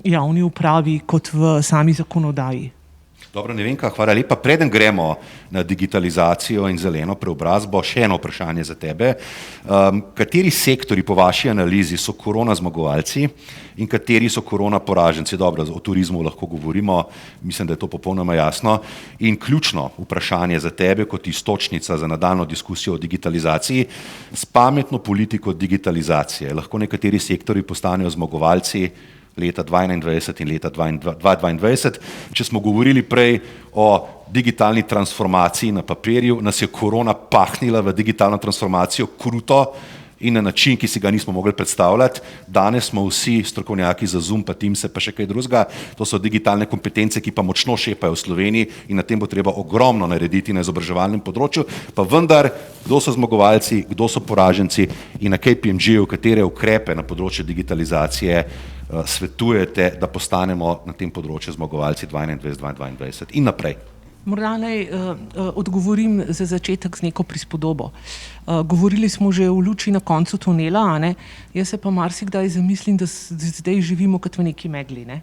javni upravi kot v sami zakonodaji. Dobro, Nevenka, hvala lepa. Preden gremo na digitalizacijo in zeleno preobrazbo, še eno vprašanje za tebe. Kateri sektori po vaši analizi so korona zmagovalci in kateri so korona poraženci? Dobro, o turizmu lahko govorimo, mislim, da je to popolnoma jasno. In ključno vprašanje za tebe kot iztočnica za nadaljnjo diskusijo o digitalizaciji, s pametno politiko digitalizacije lahko nekateri sektori postanejo zmagovalci leta 2021 in leta 2022. Če smo govorili prej o digitalni transformaciji na papirju, nas je korona pahnila v digitalno transformacijo kruto in na način, ki si ga nismo mogli predstavljati. Danes smo vsi strokovnjaki za Zoom, pa Teams, pa še kaj drugega. To so digitalne kompetence, ki pa močno šepajo v Sloveniji in na tem bo treba ogromno narediti na izobraževalnem področju. Pa vendar, kdo so zmagovalci, kdo so poraženci in na KPMG-ju, katere ukrepe na področju digitalizacije svetujete, da postanemo na tem področju zmagovalci 2021-2022 in naprej? Morda naj odgovorim za začetek z neko prispodobo. Govorili smo že o luči na koncu tunela, a ne? Jaz se pa marsikdaj zamislim, da zdaj živimo kot v neki megli, ne?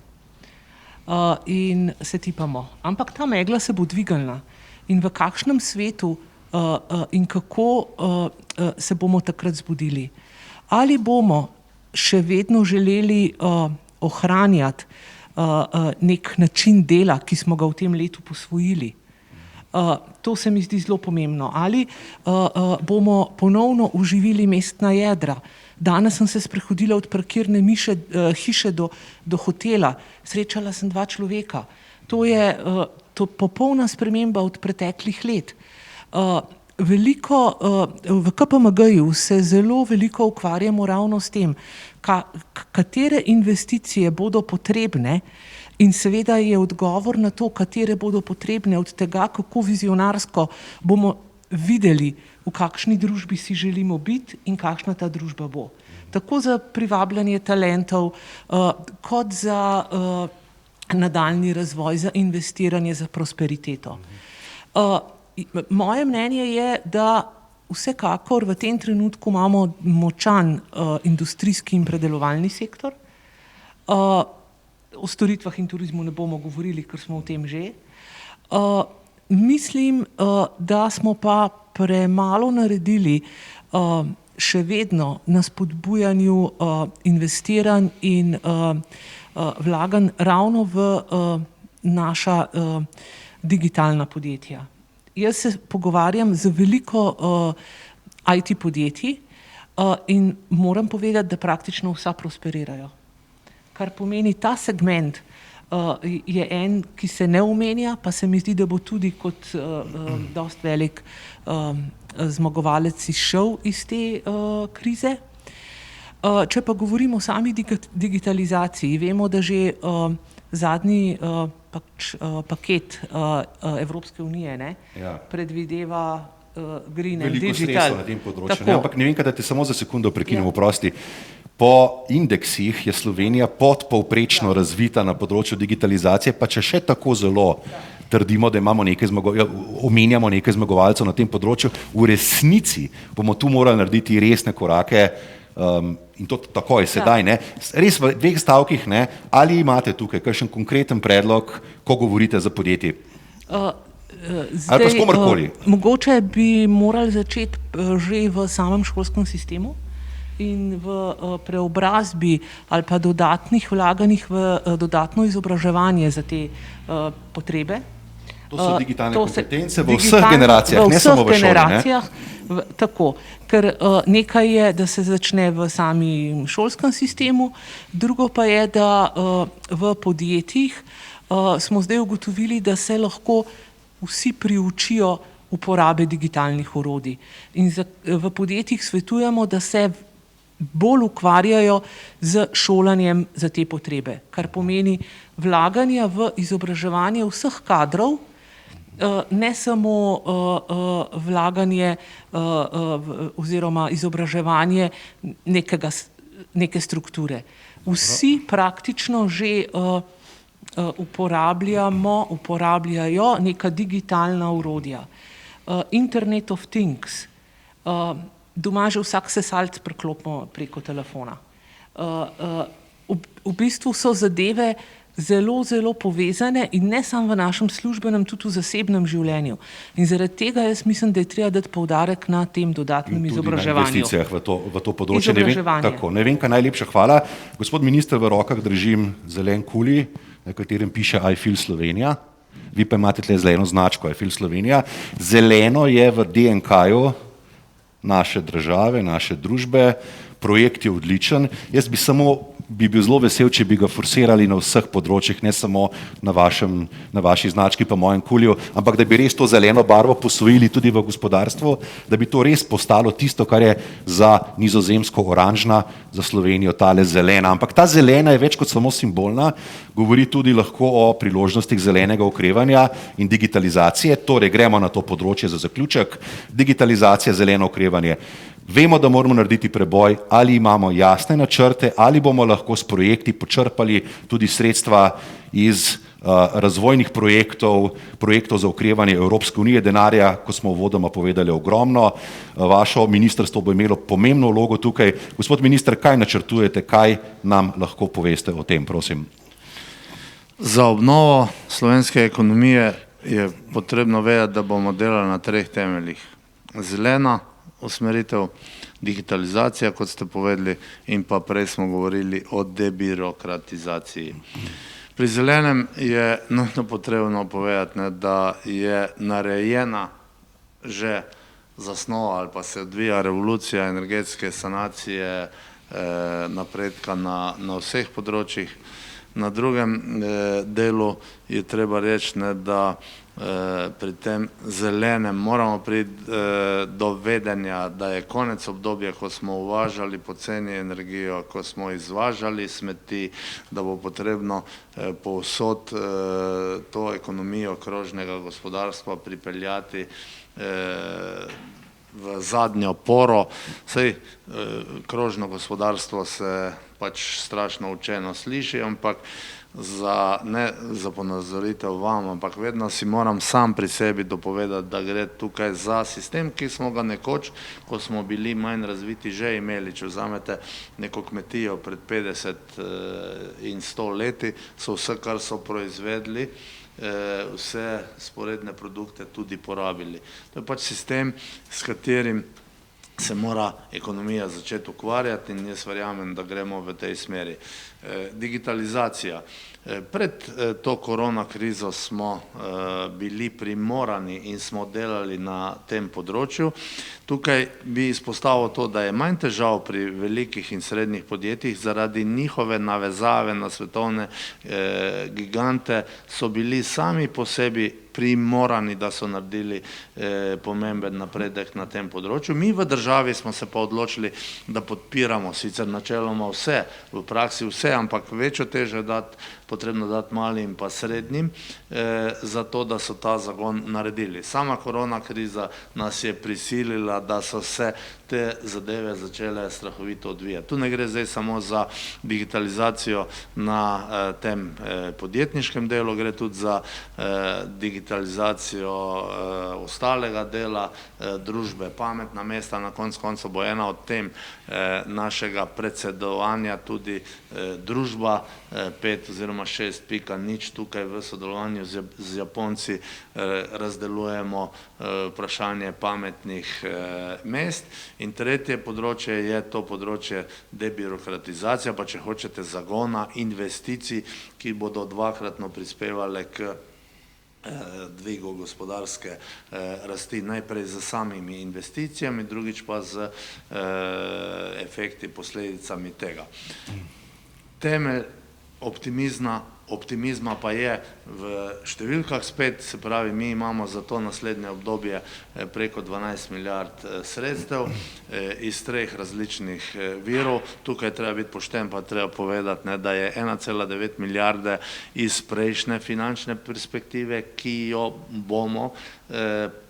In se tipamo. Ampak ta megla se bo dvignila. In v kakšnem svetu in kako se bomo takrat zbudili? Ali bomo še vedno želeli ohranjati nek način dela, ki smo ga v tem letu posvojili. To se mi zdi zelo pomembno. Ali bomo ponovno oživili mestna jedra. Danes sem se sprehodila od parkirne hiše do hotela. Srečala sem 2 človeka. To je popolna sprememba od preteklih let. V KPMG-ju se zelo veliko ukvarjamo ravno s tem, katere investicije bodo potrebne in seveda je odgovor na to, katere bodo potrebne od tega, kako vizionarsko bomo videli, v kakšni družbi si želimo biti in kakšna ta družba bo. Tako za privabljanje talentov, kot za nadaljnji razvoj, za investiranje, za prosperiteto. Moje mnenje je, da Vsekakor v tem trenutku imamo močan industrijski in predelovalni sektor. O storitvah in turizmu ne bomo govorili, ker smo o tem že. Mislim, da smo pa premalo naredili še vedno na spodbujanju investiranj in vlaganj ravno v naša digitalna podjetja. Jaz se pogovarjam z veliko IT podjetij in moram povedati, da praktično vsa prosperirajo. Kar pomeni, ta segment je en, ki se ne omenja, pa se mi zdi, da bo tudi kot dost velik zmagovalec izšel iz te krize. Če pa govorimo o sami digitalizaciji, vemo, da že zadnji paket Evropske unije predvideva Green and Veliko Digital. sredstev na tem področju. Ne, ampak ne vem, da te samo za sekundo prekinem, oprosti. Po indeksih je Slovenija podpovprečno razvita na področju digitalizacije, pa če še tako zelo trdimo, da imamo omenjamo nekaj zmagovalcev na tem področju, v resnici bomo tu morali narediti resne korake in to takoj, sedaj. Ne? Res v 2 stavkih, ne? Ali imate tukaj kakšen konkreten predlog, ko govorite za podjetji? Ali pa s komerkoli? Mogoče bi morali začeti že v samem šolskem sistemu in v preobrazbi ali pa dodatnih vlaganjih v dodatno izobraževanje za te potrebe. To so digitalne kompetence v vseh generacijah, ne samo v šoli. Tako, ker nekaj je, da se začne v samem šolskem sistemu, drugo pa je, da v podjetjih smo zdaj ugotovili, da se lahko vsi priučijo uporabe digitalnih orodij. In v podjetjih svetujemo, da se bolj ukvarjajo z šolanjem za te potrebe, kar pomeni vlaganje v izobraževanje vseh kadrov, ne samo vlaganje oziroma izobraževanje neke strukture. Vsi praktično že uporabljajo neka digitalna orodja. Internet of Things. Doma že vsak sesalc preklopimo preko telefona. V bistvu so zadeve zelo, zelo povezane in ne samo v našem službenem, tudi v zasebnem življenju. In zaradi tega jaz mislim, da je treba dati poudarek na tem dodatnem izobraževanju. In tudi na investicijah v to področje. Ne vem, kaj najlepša hvala. Gospod minister, v rokah držim zelen kuli, na katerem piše I feel Slovenija. Vi pa imate tle zeleno značko I feel Slovenija. Zeleno je v DNK-ju naše države, naše družbe. Projekt je odličen. Jaz bi bil zelo vesel, če bi ga forsirali na vseh področjih, ne samo na vaši znački pa mojem kulju, ampak da bi res to zeleno barvo posvojili tudi v gospodarstvu, da bi to res postalo tisto, kar je za Nizozemsko oranžna, za Slovenijo tale zelena. Ampak ta zelena je več kot samo simbolna, govori tudi lahko o priložnostih zelenega okrevanja in digitalizacije. Torej gremo na to področje za zaključek. Digitalizacija, zeleno okrevanje. Vemo, da moramo narediti preboj, ali imamo jasne načrte, ali bomo lahko s projekti počrpali tudi sredstva iz razvojnih projektov za okrevanje Evropske unije, denarja, ko smo uvodoma povedali, ogromno. Vaše ministrstvo bo imelo pomembno vlogo tukaj. Gospod minister, kaj načrtujete, kaj nam lahko poveste o tem, prosim? Za obnovo slovenske ekonomije je potrebno vedeti, da bomo delali na 3 temeljih. Zelena usmeritev, digitalizacija, kot ste povedali, in pa prej smo govorili o debirokratizaciji. Pri zelenem je nujno potrebno povedati, da je narejena že zasnova ali pa se odvija revolucija energetske sanacije, napredka na vseh področjih. Na drugem delu je treba reči, da pri tem zelenem moramo priti do vedenja, da je konec obdobja, ko smo uvažali poceni energijo, ko smo izvažali smeti, da bo potrebno povsod to ekonomijo krožnega gospodarstva pripeljati v zadnjo poro. Saj krožno gospodarstvo se pač strašno učeno sliši, ampak ne za ponazoritev vam, ampak vedno si moram sam pri sebi dopovedati, da gre tukaj za sistem, ki smo ga nekoč, ko smo bili manj razviti, že imeli. Če vzamete neko kmetijo pred 50 in 100 leti, so vse, kar so proizvedli, vse sporedne produkte tudi porabili. To je pač sistem, s katerim se mora ekonomija začeti ukvarjati in jaz verjamem, da gremo v tej smeri. Digitalizacija. Pred to korona krizo smo bili primorani in smo delali na tem področju. Tukaj bi izpostavil to, da je manj težav pri velikih in srednjih podjetjih zaradi njihove navezave na svetovne gigante, so bili sami po sebi primorani, da so naredili pomemben napredek na tem področju. Mi v državi smo se pa odločili, da podpiramo sicer načeloma vse, v praksi vse, ampak večjo težo potrebno dati malim pa srednjim, zato da so ta zagon naredili. Sama korona kriza nas je prisilila, da so se te zadeve začele strahovito odvijati. Tu ne gre zdaj samo za digitalizacijo na tem podjetniškem delu, gre tudi za digitalizacijo ostalega dela družbe, pametna mesta, na koncu koncev bo ena od tem našega predsedovanja tudi družba 5 oziroma 6.0, tukaj v sodelovanju z Japonci razdelujemo vprašanje pametnih mest. In tretje področje je to področje debirokratizacija, pa če hočete zagona investicij, ki bodo dvakratno prispevale k dvigu gospodarske rasti, najprej z samimi investicijami, drugič pa z efekti, posledicami tega. Temelj optimizma pa je v številkah spet, se pravi, mi imamo za to naslednje obdobje preko 12 milijard sredstev iz 3 različnih virov. Tukaj treba biti pošten, pa treba povedati, da je 1,9 milijarde iz prejšnje finančne perspektive, ki jo bomo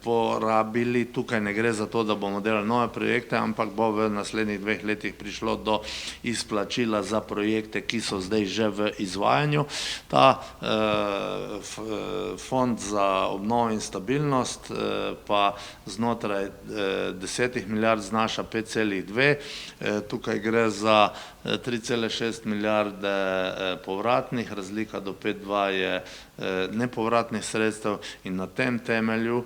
porabili. Tukaj ne gre za to, da bomo delali nove projekte, ampak bo v naslednjih 2 letih prišlo do izplačila za projekte, ki so zdaj že v izvajanju. Ta fond za obnovo in stabilnost pa znotraj 10 milijard znaša 5,2. Tukaj gre za 3,6 milijarde povratnih, razlika do 5,2 je nepovratnih sredstev in na tem temelju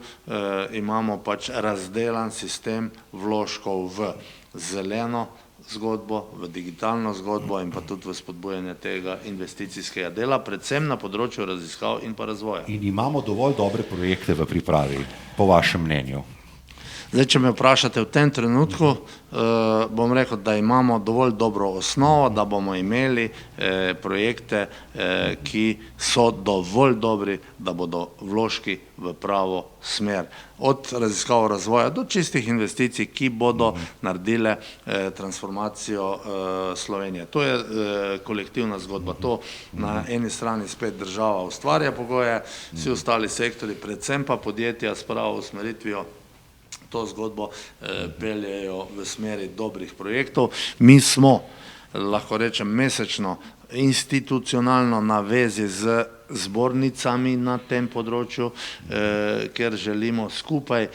imamo pač razdelan sistem vložkov v zeleno zgodbo, v digitalno zgodbo in pa tudi v spodbujanje tega investicijskega dela, predvsem na področju raziskav in pa razvoja. In imamo dovolj dobre projekte v pripravi, po vašem mnenju? Zdaj, če me vprašate v tem trenutku, bom rekel, da imamo dovolj dobro osnovo, da bomo imeli projekte, ki so dovolj dobri, da bodo vložki v pravo smer. Od raziskav razvoja do čistih investicij, ki bodo naredile transformacijo Slovenije. To je kolektivna zgodba. To na eni strani spet država ustvarja pogoje, vsi ostali sektori, predvsem pa podjetja s pravo usmeritvijo to zgodbo peljejo v smeri dobrih projektov. Mi smo, lahko rečem, mesečno institucionalno na vezi z zbornicami na tem področju, ker želimo skupaj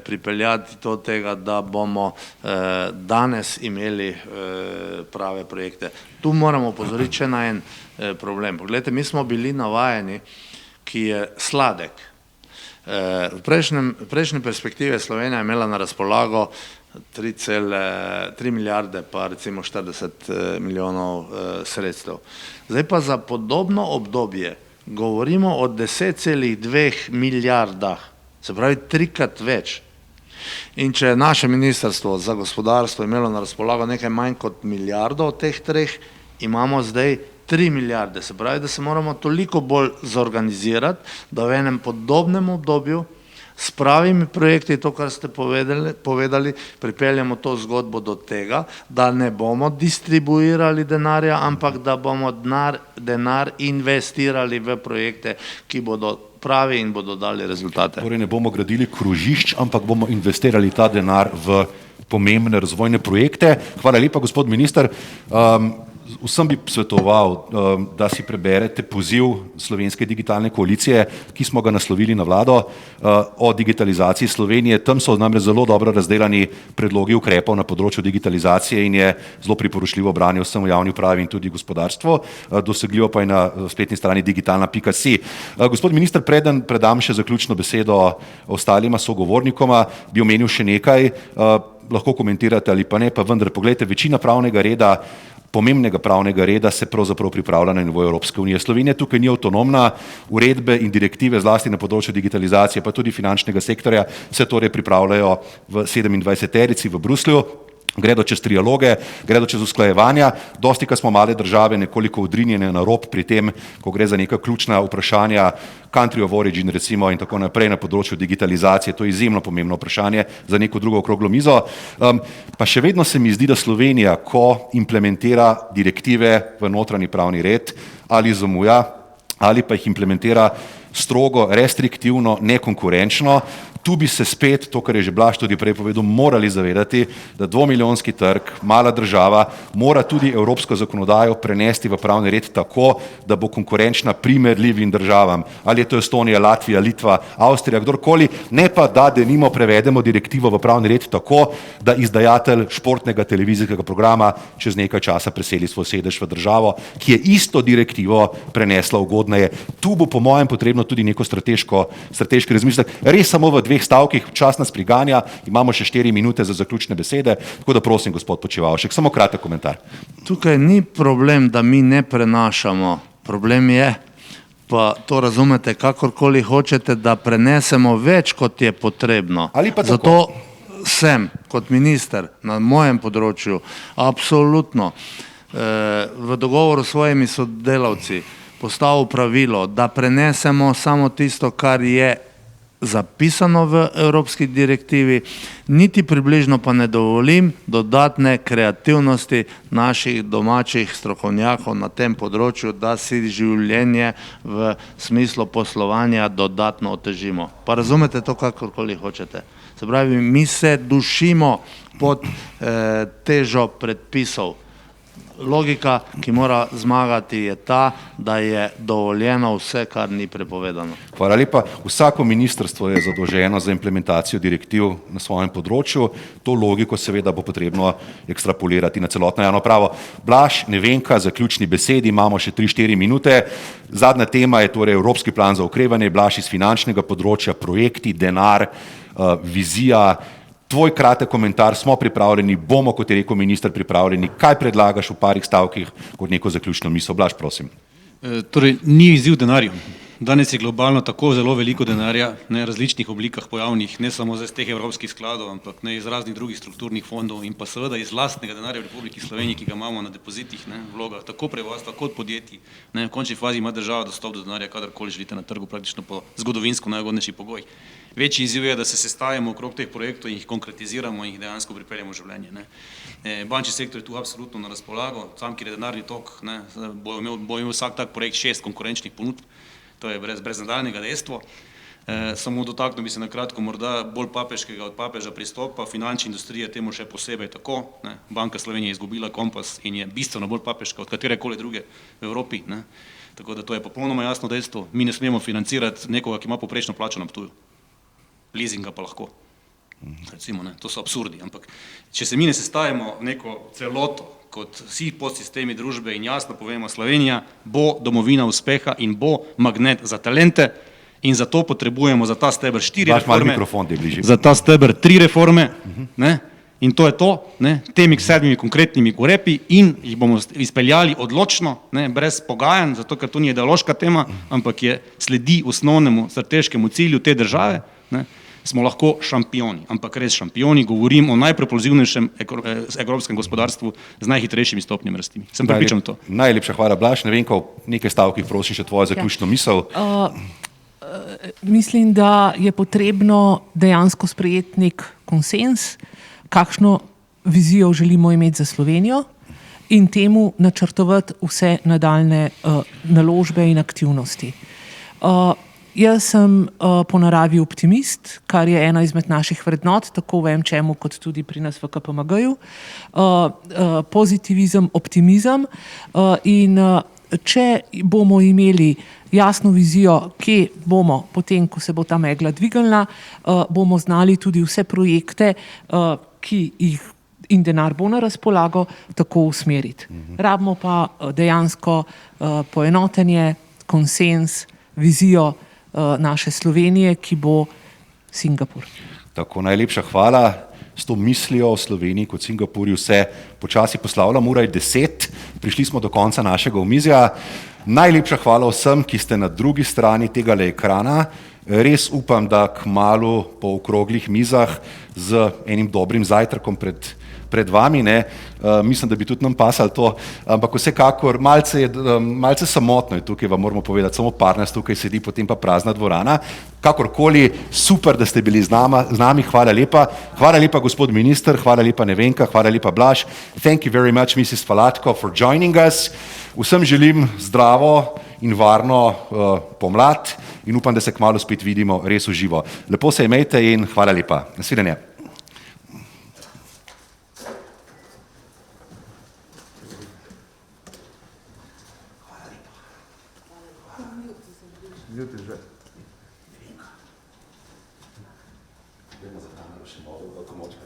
pripeljati do tega, da bomo danes imeli prave projekte. Tu moramo opozoriti še na en problem. Poglejte, mi smo bili navajeni, ki je sladek. V prejšnji perspektive Slovenija je imela na razpolago 3 milijarde pa recimo 40 milijonov sredstev. Zdaj pa za podobno obdobje govorimo o 10,2 milijardah, se pravi 3-krat več. In če je naše ministrstvo za gospodarstvo imelo na razpolago nekaj manj kot milijardo od teh 3, imamo zdaj 3 milijarde, se pravi, da se moramo toliko bolj zorganizirati, da v enem podobnem obdobju s pravimi projekti, to, kar ste povedali, pripeljamo to zgodbo do tega, da ne bomo distribuirali denarja, ampak da bomo denar investirali v projekte, ki bodo pravi in bodo dali rezultate. Torej ne bomo gradili krožišč, ampak bomo investirali ta denar v pomembne razvojne projekte. Hvala lepa, gospod minister. Vsem bi svetoval, da si preberete poziv Slovenske digitalne koalicije, ki smo ga naslovili na vlado o digitalizaciji Slovenije. Tam so namreč zelo dobro razdelani predlogi ukrepov na področju digitalizacije in je zelo priporočljivo branje vsem v javni upravi in tudi gospodarstvo. Dosegljivo pa je na spletni strani digitalna.si. Gospod minister, preden predam še zaključno besedo ostalima sogovornikoma, bi omenil še nekaj, lahko komentirate ali pa ne, pa vendar poglejte, večina pravnega reda, pomembnega pravnega reda se pravzaprav pripravlja na nivoju Evropske unije. Slovenija tukaj ni avtonomna, uredbe in direktive zlasti na področju digitalizacije, pa tudi finančnega sektorja se torej pripravljajo v 27-terici v Bruslju. Gredo čez trialoge, gredo čez usklajevanja, dostikrat smo male države nekoliko odrinjene na rob pri tem, ko gre za neka ključna vprašanja, country of origin recimo in tako naprej na področju digitalizacije, to je izjemno pomembno vprašanje za neko drugo okroglo mizo. Pa še vedno se mi zdi, da Slovenija, ko implementira direktive v notranji pravni red, ali zamuja, ali pa jih implementira strogo, restriktivno, nekonkurenčno. Tu bi se spet, to, kar je že Blaž tudi prej povedal, morali zavedati, da 2-milijonski trg, mala država, mora tudi evropsko zakonodajo prenesti v pravni red tako, da bo konkurenčna primerljivim državam. Ali je to Estonija, Latvija, Litva, Avstrija, kdorkoli, ne pa da denimo prevedemo direktivo v pravni red tako, da izdajatelj športnega televizijskega programa čez nekaj časa preseli svoj sedež v državo, ki je isto direktivo prenesla ugodneje. Tu bo po mojem potrebno tudi neko strateški razmislek. Res samo v 2 stavkih, čas nas priganja, imamo še 4 minute za zaključne besede, tako da prosim, gospod Počivalšek, samo kratek komentar. Tukaj ni problem, da mi ne prenašamo. Problem je, pa to razumete, kakorkoli hočete, da prenesemo več, kot je potrebno. Ali pa tako. Zato sem kot minister na mojem področju absolutno v dogovoru s svojimi sodelavci postavil pravilo, da prenesemo samo tisto, kar je zapisano v evropski direktivi, niti približno pa ne dovolim dodatne kreativnosti naših domačih strokovnjakov na tem področju, da si življenje v smislu poslovanja dodatno otežimo. Pa razumete to, kakorkoli hočete. Se pravi, mi se dušimo pod težo predpisov. Logika, ki mora zmagati, je ta, da je dovoljeno vse, kar ni prepovedano. Hvala lepa. Vsako ministrstvo je zadolženo za implementacijo direktiv na svojem področju. To logiko seveda bo potrebno ekstrapolirati na celotno javno pravo. Blaž, Nevenka, zaključni besedi, imamo še 3-4 minute. Zadnja tema je torej Evropski plan za okrevanje, Blaž iz finančnega področja, projekti, denar, vizija. Tvoj kratek komentar, smo pripravljeni, bomo, kot je rekel minister, pripravljeni. Kaj predlagaš v parih stavkih kot neko zaključno misel? Blaž, prosim. Torej, ni izziv denarju. Danes je globalno tako zelo veliko denarja, ne, različnih oblikah pojavnih, ne samo iz teh evropskih skladov, ampak ne iz raznih drugih strukturnih fondov in pa seveda iz lastnega denarja v Republiki Sloveniji, ki ga imamo na depozitih, ne, vlogah, tako prebivalstva kot podjetij. Ne, v končni fazi ima država dostop do denarja, kadarkoli želite na trgu, praktično po zgodovinsko najugodnejši pogoj. Večji izziv je, da se sestavimo okrog teh projektov in jih konkretiziramo in jih dejansko pripeljamo v življenje. Ne. Bančni sektor je tu absolutno na razpolago, tam, kjer je denarni tok, ne, bo imel vsak tak projekt 6 konkurenčnih ponudb, to je brez nadaljnjega dejstva. Samo dotaknil bi se na kratko morda bolj papeškega od papeža pristopa, finančna industrija temu še posebej tako. Ne. Banka Slovenije je izgubila kompas in je bistveno bolj papeška od katerekoli druge v Evropi. Ne. Tako da to je popolnoma jasno dejstvo. Mi ne smemo financirati nekoga, ki ima povprečno plačo na Ptuju. Leasinga pa lahko. Recimo, ne, to so absurdi, ampak če se mi ne sestavimo neko celoto, kot vsi podsistemi družbe in jasno povemo, Slovenija bo domovina uspeha in bo magnet za talente in zato potrebujemo za ta steber 4 reforme, za ta steber 3 reforme, ne, in to je to, ne, temi 7 konkretnimi ukrepi in jih bomo izpeljali odločno, ne, brez pogajanj, zato ker to ni ideološka tema, ampak je sledi osnovnemu strateškemu cilju te države, ne, smo lahko šampioni, ampak res šampioni, govorim o najpropulzivnejšem evropskem gospodarstvu z najhitrejšimi stopnjami rasti. Sem prepričan to. Najlepša hvala, Blaž. Nevenka, v nekaj stavkih prosim še tvojo zaključno misel. Mislim, da je potrebno dejansko sprejeti nek konsens, kakšno vizijo želimo imeti za Slovenijo in temu načrtovati vse nadaljne naložbe in aktivnosti. Jaz sem po naravi optimist, kar je ena izmed naših vrednot, tako v MČM-u kot tudi pri nas v KPMG-ju. Pozitivizem, optimizem in če bomo imeli jasno vizijo, kje bomo potem, ko se bo ta megla dvignila, bomo znali tudi vse projekte, ki jih in denar bo na razpolago, tako usmeriti. Rabimo pa dejansko poenotenje, konsens, vizijo naše Slovenije, ki bo Singapur. Tako, najlepša hvala. S to mislijo o Sloveniji kot Singapurju se počasi poslavljamo, ura je 10, prišli smo do konca našega omizja. Najlepša hvala vsem, ki ste na drugi strani tega ekrana. Res upam, da kmalu po okroglih mizah z enim dobrim zajtrkom pred vami, ne. Mislim, da bi tudi nam pasalo to, ampak vsekakor malce samotno je tukaj, vam moramo povedati, samo par nas tukaj sedi, potem pa prazna dvorana. Kakorkoli, super, da ste bili z nami, hvala lepa. Hvala lepa, gospod minister, hvala lepa Nevenka, hvala lepa Blaž. Thank you very much, Mrs. Falatko, for joining us. Vsem želim zdravo in varno pomlad in upam, da se kmalu spet vidimo res v živo. Lepo se imejte in hvala lepa. Nasvidenje. Dajmo za kamero še malo, da pomočka.